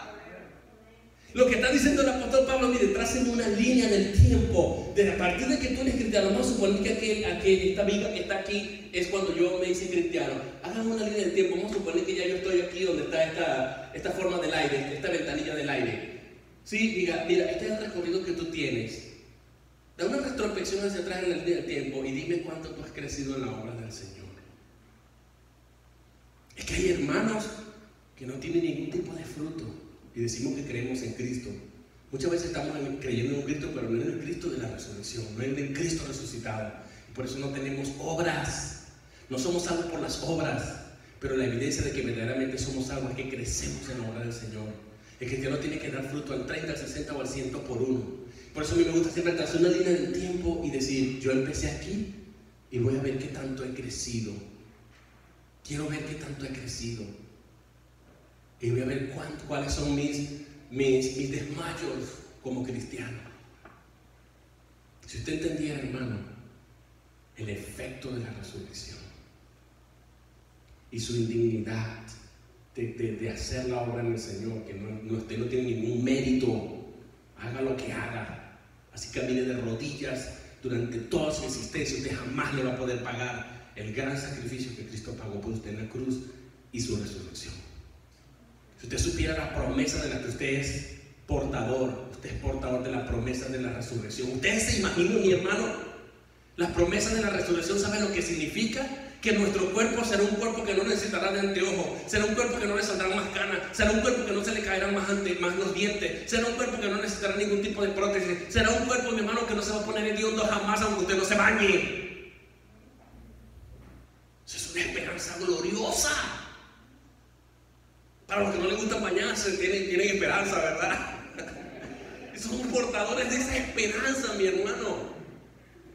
Lo que está diciendo el apóstol Pablo, mire, tracen una línea del tiempo. Desde a partir de que tú eres cristiano, vamos a suponer que esta viga que está aquí es cuando yo me hice cristiano. Hagan una línea del tiempo. Vamos a suponer que ya yo estoy aquí donde está esta forma del aire, esta ventanilla del aire. Sí, diga, mira, este es el recorrido que tú tienes. Da una retrospección hacia atrás en la línea del tiempo y dime cuánto tú has crecido en la obra del Señor. Es que hay hermanos que no tienen ningún tipo de fruto. Y decimos que creemos en Cristo. Muchas veces estamos creyendo en un Cristo, pero no en el Cristo de la resurrección, no en el Cristo resucitado. Y por eso no tenemos obras. No somos salvos por las obras, pero la evidencia de que verdaderamente somos salvos es que crecemos en la obra del Señor. El cristiano tiene que dar fruto al 30, al 60 o al 100 por uno. Por eso a mí me gusta siempre trazar una línea del tiempo y decir, yo empecé aquí y voy a ver qué tanto he crecido. Quiero ver qué tanto he crecido. Y voy a ver cuáles son mis desmayos como cristiano. Si usted entendiera, hermano, el efecto de la resurrección y su indignidad de hacer la obra en el Señor, que usted no tiene ningún mérito, haga lo que haga, así camine de rodillas durante toda su existencia, usted jamás le va a poder pagar el gran sacrificio que Cristo pagó por usted en la cruz y su resurrección. Si usted supiera la promesa de la que usted es portador de la promesa de la resurrección. Ustedes se imaginan, mi hermano, las promesas de la resurrección, ¿saben lo que significa? Que nuestro cuerpo será un cuerpo que no necesitará de anteojos, será un cuerpo que no le saldrán más canas, será un cuerpo que no se le caerán más los dientes, será un cuerpo que no necesitará ningún tipo de prótesis, será un cuerpo, mi hermano, que no se va a poner hediondo jamás aunque usted no se bañe. Eso es una esperanza gloriosa. Para los que no les gusta bañarse, tienen esperanza, ¿verdad? Somos portadores de esa esperanza, mi hermano.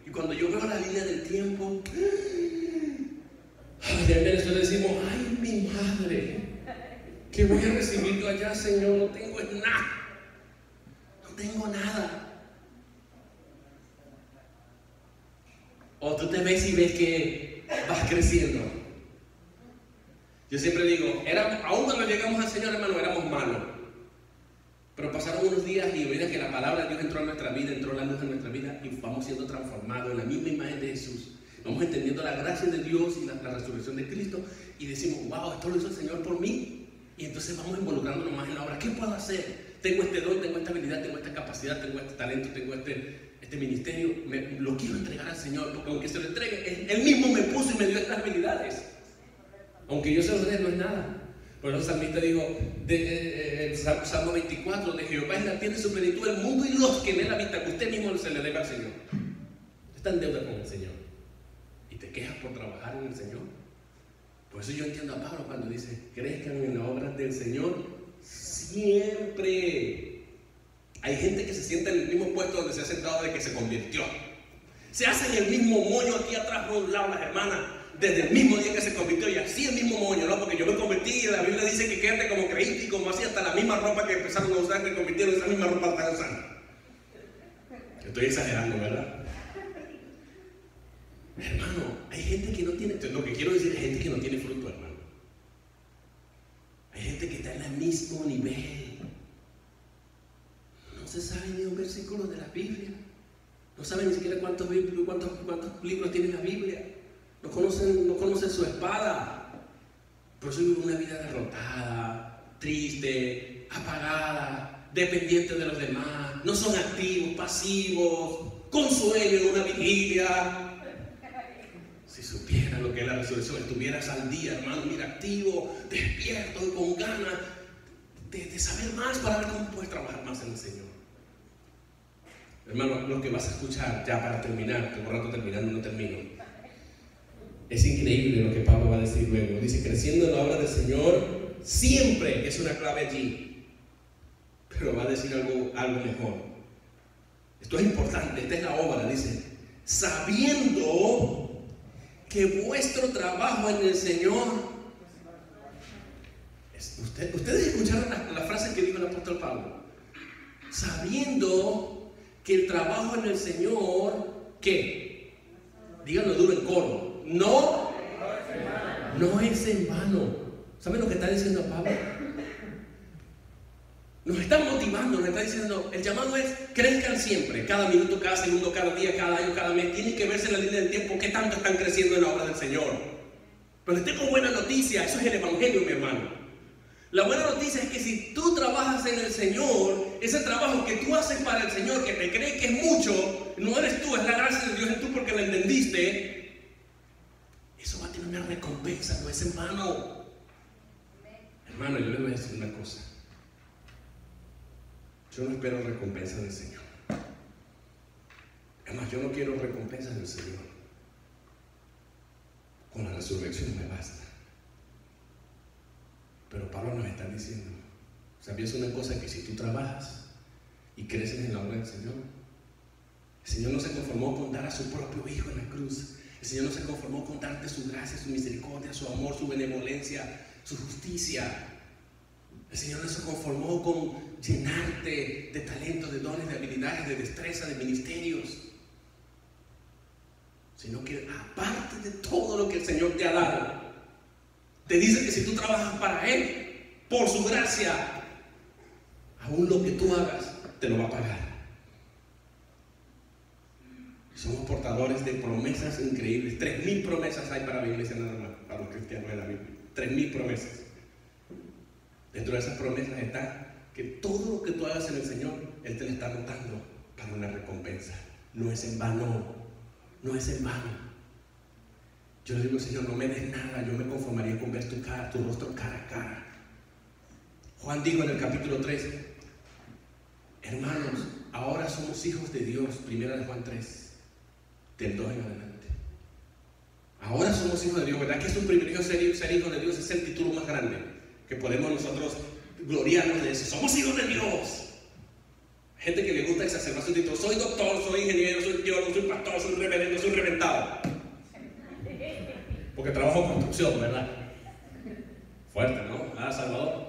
Y cuando yo veo la línea del tiempo, allá en Venezuela decimos, ay, mi madre, ¿qué voy a recibir yo allá, Señor? No tengo nada. No tengo nada. O tú te ves y ves que vas creciendo. Yo siempre digo, aún cuando llegamos al Señor, hermano, éramos malos. Pero pasaron unos días y mira que la palabra de Dios entró en nuestra vida, entró la luz en nuestra vida y vamos siendo transformados en la misma imagen de Jesús. Vamos entendiendo la gracia de Dios y la resurrección de Cristo y decimos, wow, esto lo hizo el Señor por mí. Y entonces vamos involucrándonos más en la obra. ¿Qué puedo hacer? Tengo este don, tengo esta habilidad, tengo esta capacidad, tengo este talento, tengo este ministerio. Lo quiero entregar al Señor, porque aunque se lo entregue, Él mismo me puso y me dio estas habilidades. Aunque yo se los dé, no es nada. Por eso el salmista dijo, el Salmo 24, de Jehová es la tierra y su plenitud, el mundo y los que en él habitan, que usted mismo se le debe al Señor. Está en deuda con el Señor y te quejas por trabajar en el Señor. Por eso yo entiendo a Pablo cuando dice, crezcan en la obra del Señor siempre. Hay gente que se sienta en el mismo puesto donde se ha sentado desde que se convirtió. Se hacen el mismo moño aquí atrás por un lado las hermanas, desde el mismo día que se convirtió, y así el mismo moño, ¿no? Porque yo me convertí y la Biblia dice que quédate como creíste y como así, hasta la misma ropa que empezaron a usar, que convirtieron, esa misma ropa la están usando. Estoy exagerando, ¿verdad? Hermano, hay gente que no tiene, lo que quiero decir es gente que no tiene fruto, hermano. Hay gente que está en el mismo nivel. No se sabe ni un versículo de la Biblia. No sabe ni siquiera cuántos libros tiene la Biblia. No conocen su espada. Por eso viven una vida derrotada, triste, apagada, dependiente de los demás. No son activos, pasivos, con sueño en una vigilia. Si supieras lo que es la resurrección, estuvieras al día, hermano, mira, activo, despierto y con ganas de saber más para ver cómo puedes trabajar más en el Señor. Hermano, lo que vas a escuchar ya para terminar, que por rato terminando no termino. Es increíble lo que Pablo va a decir luego. Dice, creciendo en la obra del Señor, siempre es una clave allí. Pero va a decir algo mejor. Esto es importante, esta es la obra, dice, sabiendo que vuestro trabajo en el Señor... Ustedes escucharon la frase que dijo el apóstol Pablo. Sabiendo que el trabajo en el Señor, ¿qué? Díganlo duro en coro. No es en vano. ¿Saben lo que está diciendo Pablo? Nos está motivando, nos está diciendo, el llamado es, crezcan siempre, cada minuto, cada segundo, cada día, cada año, cada mes. Tienen que verse en la línea del tiempo qué tanto están creciendo en la obra del Señor. Pero les tengo buena noticia, eso es el evangelio, mi hermano. La buena noticia es que si tú trabajas en el Señor, ese trabajo que tú haces para el Señor, que te cree que es mucho, no eres tú, es la gracia de Dios en tú porque la entendiste. Eso va a tener una recompensa, no es en vano. Hermano, yo le voy a decir una cosa. Yo no espero recompensa del Señor. Además, yo no quiero recompensa del Señor. Con la resurrección me basta. Pero Pablo nos está diciendo, ¿sabías una cosa? Que si tú trabajas y creces en la obra del Señor, el Señor no se conformó con dar a su propio Hijo en la cruz. El Señor no se conformó con darte su gracia, su misericordia, su amor, su benevolencia, su justicia. El Señor no se conformó con llenarte de talentos, de dones, de habilidades, de destreza, de ministerios, sino que aparte de todo lo que el Señor te ha dado, te dice que si tú trabajas para Él, por su gracia, aún lo que tú hagas te lo va a pagar. Somos portadores de promesas increíbles. 3.000 promesas hay para la iglesia nada más, para los cristianos de la Biblia. 3.000 promesas. Dentro de esas promesas está que todo lo que tú hagas en el Señor, Él te lo está anotando para una recompensa. No es en vano, no es en vano. Yo le digo, Señor, no me des nada, yo me conformaría con ver tu cara, tu rostro cara a cara. Juan dijo en el capítulo 13, hermanos, ahora somos hijos de Dios, primera de Juan 3. Del 2 en adelante. Ahora somos hijos de Dios, ¿verdad? Que es un privilegio ser hijos de Dios, es el título más grande que podemos nosotros gloriarnos de eso. Somos hijos de Dios. Gente que le gusta exacerbar su título. Soy doctor, soy ingeniero, soy teólogo, soy pastor, soy reverendo, soy reventado. Porque trabajo en construcción, ¿verdad? Fuerte, ¿no? Ah, Salvador.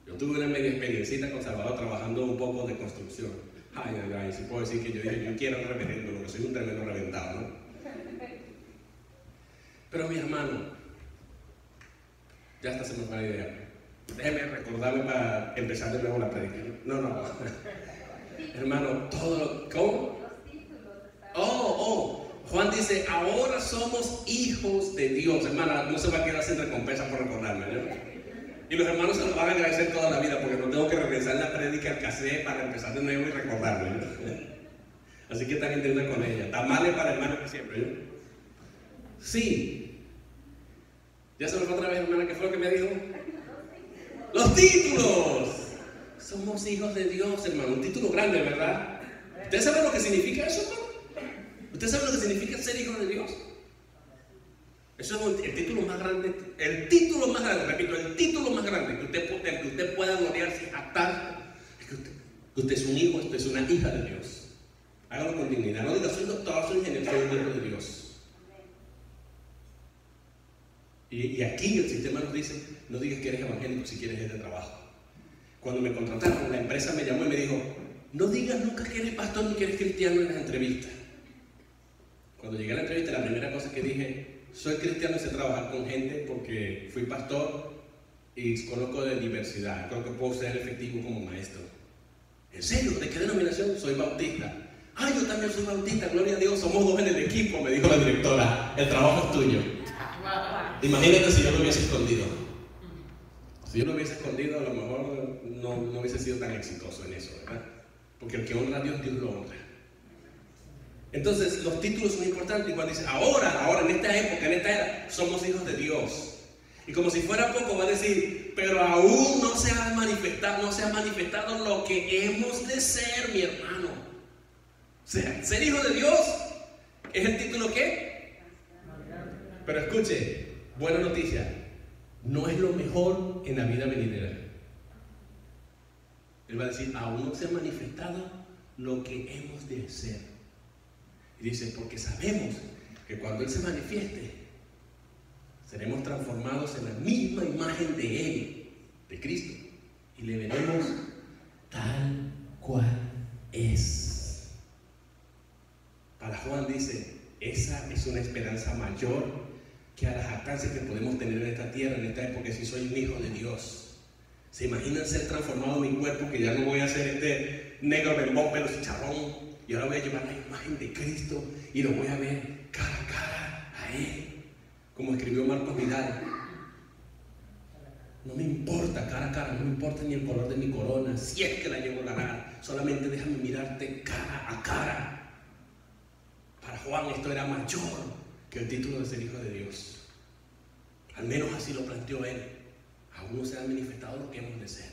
Yo tuve una media experiencita con Salvador trabajando un poco de construcción. Ay, si puedo decir que yo dije, yo quiero un reverendo, porque soy un tremendo reventado, ¿no? Pero mi hermano, ya hasta se me fue la idea. Déjeme recordarme para empezar de nuevo la predica. No. Hermano, todo, ¿cómo? Juan dice, ahora somos hijos de Dios. Hermana, no se va a quedar sin recompensa por recordarme, ¿no? Y los hermanos se lo van a agradecer toda la vida, porque no tengo que regresar la prédica al cassette para empezar de nuevo y recordarme, ¿no? Así que están entendiendo con ella. Tamales para hermanos que siempre, ¿no? Sí. Ya se me fue otra vez, hermana, ¿qué fue lo que me dijo? ¡Los títulos! Somos hijos de Dios, hermano. Un título grande, ¿verdad? ¿Ustedes saben lo que significa eso, hermano? ¿Ustedes saben lo que significa ser hijo de Dios? Eso es el título más grande, repito, el título más grande que usted pueda gloriarse, jactar, es que usted es un hijo, usted es una hija de Dios. Hágalo con dignidad. No diga, soy doctor, soy ingeniero, soy un hijo de Dios. Y aquí el sistema nos dice, no digas que eres evangélico si quieres este trabajo. Cuando me contrataron, la empresa me llamó y me dijo, no digas nunca que eres pastor ni que eres cristiano en las entrevistas. Cuando llegué a la entrevista, la primera cosa que dije, soy cristiano y sé trabajar con gente porque fui pastor y conozco de diversidad. Creo que puedo ser efectivo como maestro. ¿En serio? ¿De qué denominación? Soy bautista. Ah, yo también soy bautista, gloria a Dios, somos dos en el equipo, me dijo la directora. El trabajo es tuyo. Imagínate si yo lo hubiese escondido. Si yo lo hubiese escondido, a lo mejor no hubiese sido tan exitoso en eso, ¿verdad? Porque el que honra a Dios, Dios lo honra. Entonces, los títulos son importantes. Y cuando dice, ahora, en esta época, en esta era, somos hijos de Dios. Y como si fuera poco, va a decir, pero aún no se ha manifestado lo que hemos de ser, mi hermano. O sea, ser hijo de Dios es el título ¿qué? Pero escuche, buena noticia, no es lo mejor en la vida venidera. Él va a decir, aún no se ha manifestado lo que hemos de ser. Y dice, porque sabemos que cuando Él se manifieste, seremos transformados en la misma imagen de Él, de Cristo, y le veremos tal cual es. Para Juan dice, esa es una esperanza mayor que a las jactancias que podemos tener en esta tierra, en esta época, si soy un hijo de Dios. ¿Se imaginan ser transformado en mi cuerpo, que ya no voy a ser este negro bembón, pelo chicharrón? Y ahora voy a llevar la imagen de Cristo y lo voy a ver cara a cara a Él. Como escribió Marcos Vidal. No me importa cara a cara, no me importa ni el color de mi corona, si es que la llevo larga. Solamente déjame mirarte cara a cara. Para Juan esto era mayor que el título de ser hijo de Dios. Al menos así lo planteó él. Aún no se ha manifestado lo que hemos de ser.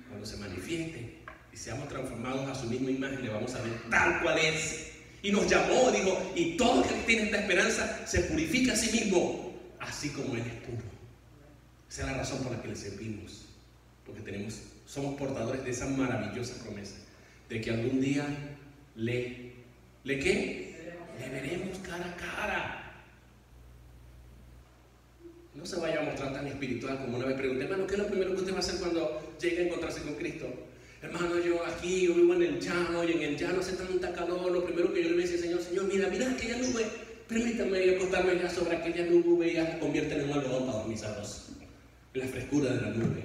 Cuando se manifieste y seamos transformados a su misma imagen, le vamos a ver tal cual es. Y nos llamó, dijo, y todo el que tiene esta esperanza se purifica a sí mismo, así como Él es puro. Esa es la razón por la que le servimos. Porque somos portadores de esa maravillosa promesa de que algún día ¿le qué? Le veremos cara a cara. No se vaya a mostrar tan espiritual como una vez pregunté, hermano, ¿qué es lo primero que usted va a hacer cuando llegue a encontrarse con Cristo? Hermano, yo vivo en el llano y en el llano hace tanta calor. Lo primero que yo le voy a decir, Señor, mira aquella nube. Permítame acostarme ya sobre aquella nube y ya conviértela en un algodón para dormir sabroso. en la frescura de la nube.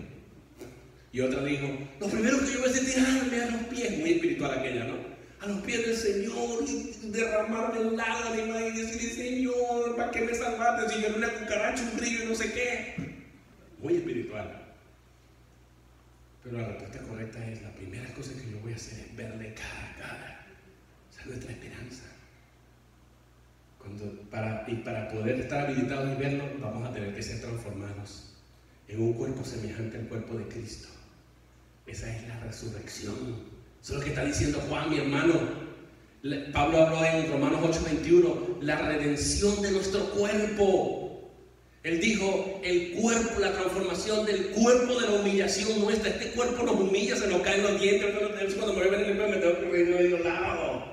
Y otra dijo, lo primero que yo voy a hacer es tirarme a los pies, muy espiritual aquella, ¿no? A los pies del Señor y derramarme en lágrimas y decirle, Señor, ¿para qué me salvaste? Si yo era una cucaracha, un grillo y no sé qué. Muy espiritual. Pero la respuesta correcta es, la primera cosa que yo voy a hacer es verle cara a cara. Esa es nuestra esperanza. Para poder estar habilitados y verlo, vamos a tener que ser transformados en un cuerpo semejante al cuerpo de Cristo. Esa es la resurrección. Eso es lo que está diciendo Juan, mi hermano. Pablo habló en Romanos 8:21, la redención de nuestro cuerpo. Él dijo, el cuerpo, la transformación del cuerpo de la humillación nuestra. Este cuerpo nos humilla, se nos caen los dientes. Cuando me ven en el espejo me tengo que reír de los lados.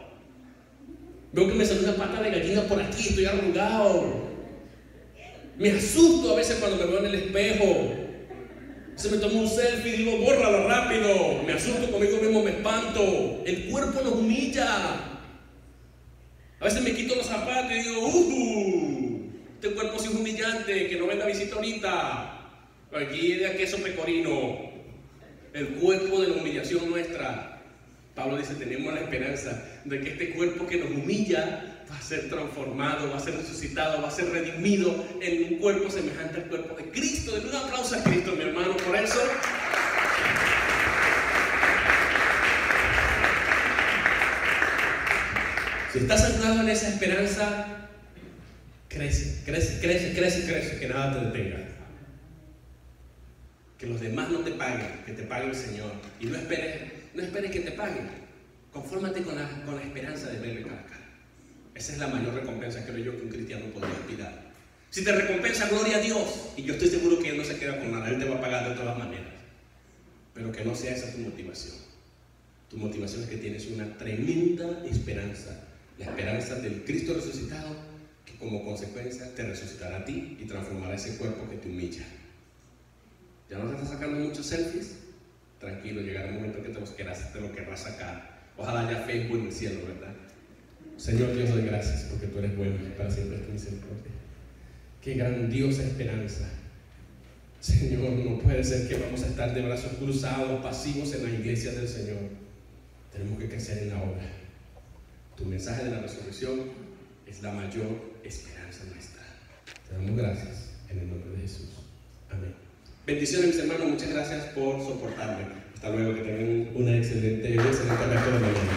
Veo que me sale una pata de gallina por aquí, estoy arrugado. Me asusto a veces cuando me veo en el espejo. Se me toma un selfie y digo, bórralo rápido. Me asusto conmigo mismo, me espanto. El cuerpo nos humilla. A veces me quito los zapatos y digo, este cuerpo sí es humillante, que no venga a visita ahorita. Aquí es de queso pecorino. El cuerpo de la humillación nuestra. Pablo dice, tenemos la esperanza de que este cuerpo que nos humilla va a ser transformado, va a ser resucitado, va a ser redimido en un cuerpo semejante al cuerpo de Cristo. Denle un aplauso a Cristo, mi hermano, por eso. Si estás anclado en esa esperanza, crece, que nada te detenga. Que los demás no te paguen, que te pague el Señor. Y no esperes que te paguen. Confórmate con la esperanza de verle cara a cara. Esa es la mayor recompensa, creo yo, que un cristiano podría aspirar. Si te recompensa, gloria a Dios. Y yo estoy seguro que Él no se queda con nada. Él te va a pagar de todas maneras. Pero que no sea esa tu motivación. Tu motivación es que tienes una tremenda esperanza. La esperanza del Cristo resucitado, que como consecuencia te resucitará a ti y transformará ese cuerpo que te humilla. ¿Ya no te estás sacando muchos selfies? Tranquilo, llegará un momento que te lo querrás sacar. Ojalá haya Facebook en el cielo, ¿verdad? Señor Dios, doy gracias porque tú eres bueno y para siempre es tu misericordia. Qué grandiosa esperanza. Señor, no puede ser que vamos a estar de brazos cruzados, pasivos en la iglesia del Señor. Tenemos que crecer en la obra. Tu mensaje de la resurrección es la mayor esperanza nuestra. Te damos gracias en el nombre de Jesús. Amén. Bendiciones, mis hermanos. Muchas gracias por soportarme. Hasta luego. Que tengan una excelente resto de mañana.